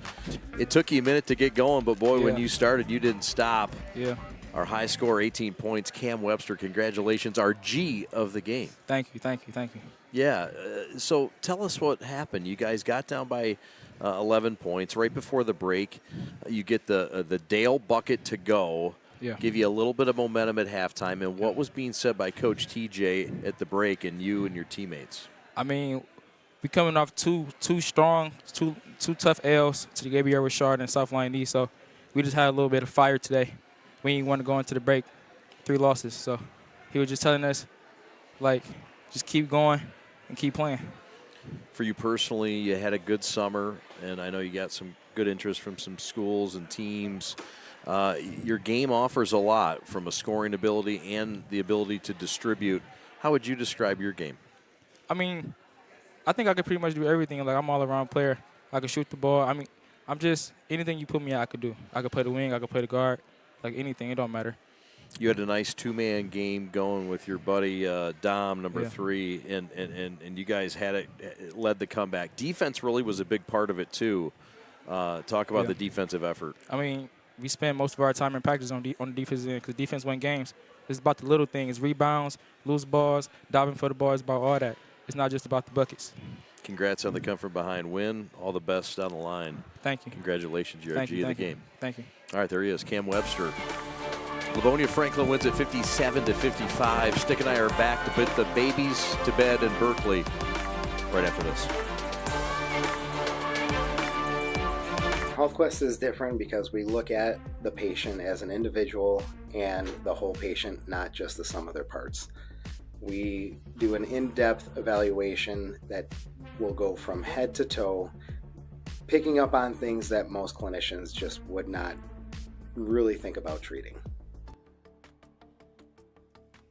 it took you a minute to get going. But, boy, when you started, you didn't stop. Yeah. Our high score, 18 points. Cam Webster, congratulations. Our G of the game. Thank you, thank you, thank you. Yeah. So tell us what happened. You guys got down by 11 points right before the break. You get the Dale bucket to go. Yeah. Give you a little bit of momentum at halftime. And what was being said by Coach TJ at the break and you and your teammates? I mean, we coming off two strong, two tough L's to the Gabriel Richard and South Line D. So we just had a little bit of fire today. We didn't want to go into the break 3 losses. So he was just telling us, like, just keep going and keep playing. For you personally, you had a good summer, and I know you got some good interest from some schools and teams. Your game offers a lot from a scoring ability and the ability to distribute. How would you describe your game? I mean, I think I could pretty much do everything. Like, I'm all-around player. I could shoot the ball. I mean, I'm just anything you put me at, I could do. I could play the wing. I could play the guard. Like, anything. It don't matter. You had a nice two-man game going with your buddy Dom, number Yeah. 3, and you guys had it led the comeback. Defense really was a big part of it too. Talk about Yeah. the defensive effort. I mean, we spend most of our time in practice on the defensive end because defense win games. It's about the little things, rebounds, loose balls, diving for the ball. It's about all that. It's not just about the buckets. Congrats on the come from behind win. All the best down the line. Thank you. Congratulations, you're Thank G you, of the thank you. game. Thank you. All right, there he is, Cam Webster. Livonia Franklin wins at 57-55. Stick and I are back to put the babies to bed in Berkley right after this. HealthQuest is different because we look at the patient as an individual and the whole patient, not just the sum of their parts. We do an in-depth evaluation that will go from head to toe, picking up on things that most clinicians just would not really think about treating.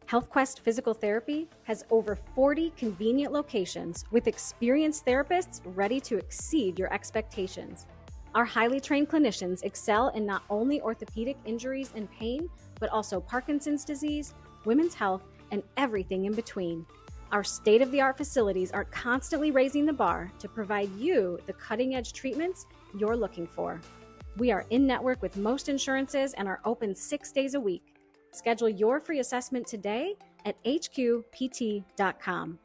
HealthQuest Physical Therapy has over 40 convenient locations with experienced therapists ready to exceed your expectations. Our highly trained clinicians excel in not only orthopedic injuries and pain, but also Parkinson's disease, women's health, and everything in between. Our state-of-the-art facilities are constantly raising the bar to provide you the cutting-edge treatments you're looking for. We are in-network with most insurances and are open 6 days a week. Schedule your free assessment today at hqpt.com.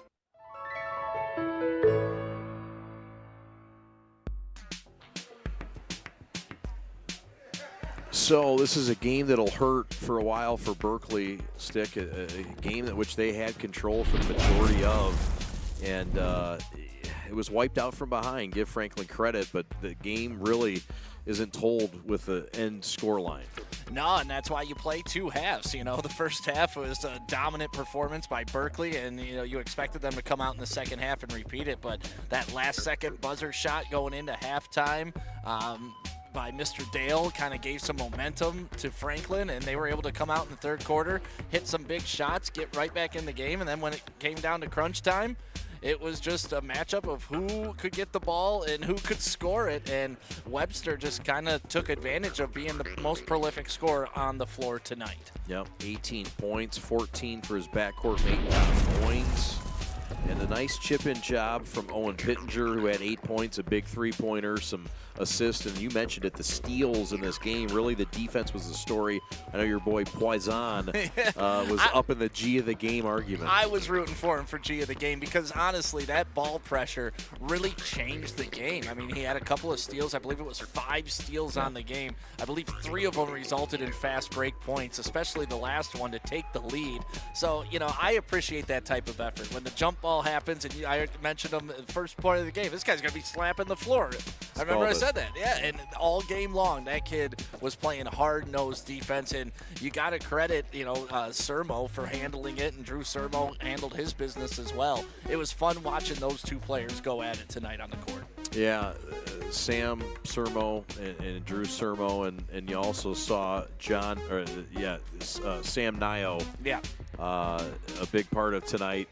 So this is a game that'll hurt for a while for Berkley, Stick, a game that which they had control for the majority of, and it was wiped out from behind. Give Franklin credit, but the game really isn't told with the end score line. No, and that's why you play 2 halves. You know, the first half was a dominant performance by Berkley, and, you know, you expected them to come out in the second half and repeat it, but that last-second buzzer shot going into halftime by Mr. Dale kind of gave some momentum to Franklin, and they were able to come out in the third quarter, hit some big shots, get right back in the game, and then when it came down to crunch time, it was just a matchup of who could get the ball and who could score it, and Webster just kind of took advantage of being the most prolific scorer on the floor tonight. Yep, 18 points, 14 for his backcourt mate, John Boynes. And a nice chip-in job from Owen Pittenger, who had 8 points, a big three-pointer, some assists, and you mentioned it, the steals in this game. Really, the defense was the story. I know your boy Poison was up in the G of the game argument. I was rooting for him for G of the game because, honestly, that ball pressure really changed the game. I mean, he had a couple of steals. I believe it was 5 steals on the game. I believe 3 of them resulted in fast break points, especially the last one to take the lead. So, you know, I appreciate that type of effort. When the jump ball happens, and I mentioned him in the first part of the game, this guy's going to be slapping the floor. I remember I said that. Yeah, and all game long, that kid was playing hard-nosed defense, and you got to credit, you know, Sermo for handling it, and Drew Sermo handled his business as well. It was fun watching those 2 players go at it tonight on the court. Yeah, Sam Sermo and Drew Sermo, and you also saw Sam Nio. Yeah. A big part of tonight.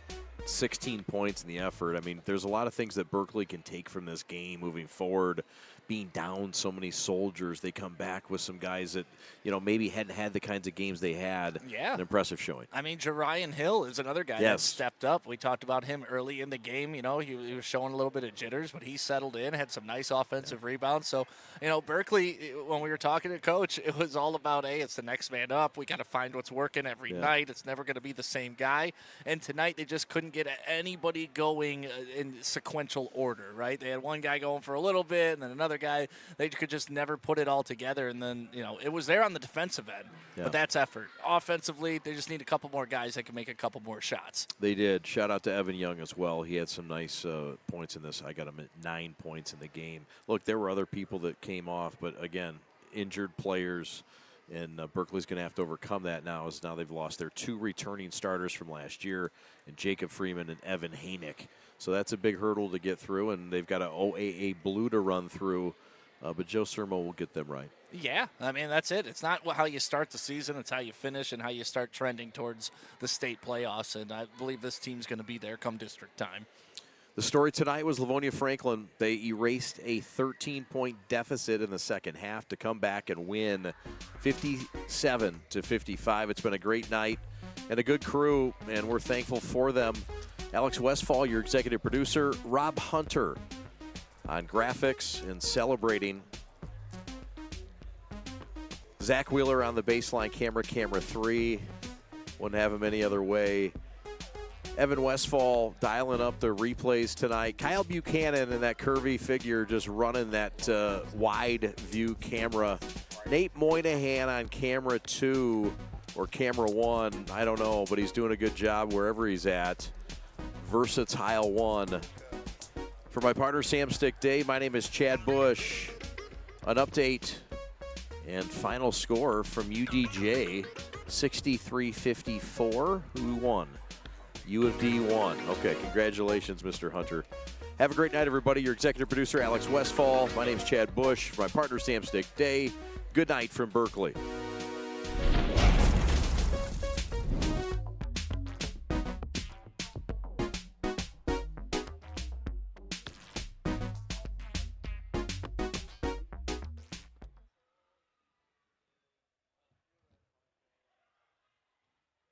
16 points in the effort. I mean, there's a lot of things that Berkley can take from this game moving forward. Being down so many soldiers, they come back with some guys that, you know, maybe hadn't had the kinds of games they had. Yeah. An impressive showing. I mean, Jerian Hill is another guy that stepped up. We talked about him early in the game. You know, he was showing a little bit of jitters, but he settled in, had some nice offensive rebounds. So, you know, Berkley, when we were talking to Coach, it was all about, hey, it's the next man up. We got to find what's working every night. It's never going to be the same guy. And tonight they just couldn't get anybody going in sequential order, right? They had one guy going for a little bit, and then another guy. They could just never put it all together, and then, you know, it was there on the defensive end, but that's effort. Offensively, they just need a couple more guys that can make a couple more shots. They did. Shout out to Evan Young as well. He had some nice points in this. I got him at 9 points in the game. Look, there were other people that came off, but again, injured players, and Berkley's going to have to overcome that now, as now they've lost their 2 returning starters from last year, and Jacob Freeman and Evan Hanick. So that's a big hurdle to get through, and they've got an OAA Blue to run through. But Joe Sermo will get them right. Yeah, I mean, that's it. It's not how you start the season. It's how you finish and how you start trending towards the state playoffs. And I believe this team's going to be there come district time. The story tonight was Livonia Franklin. They erased a 13-point deficit in the second half to come back and win 57-55. It's been a great night and a good crew, and we're thankful for them. Alex Westfall, your executive producer. Rob Hunter on graphics and celebrating. Zach Wheeler on the baseline camera 3. Wouldn't have him any other way. Evan Westfall dialing up the replays tonight. Kyle Buchanan in that curvy figure just running that wide view camera. Nate Moynihan on camera 2 or camera 1. I don't know, but he's doing a good job wherever he's at. Versatile 1. For my partner Sam Stick Day, my name is Chad Bush. An update and final score from UDJ, 63-54. Who won? U of D won. Okay, congratulations, Mr. Hunter. Have a great night, everybody. Your executive producer, Alex Westfall. My name's Chad Bush. My partner, Sam Stick Day. Good night from Berkley.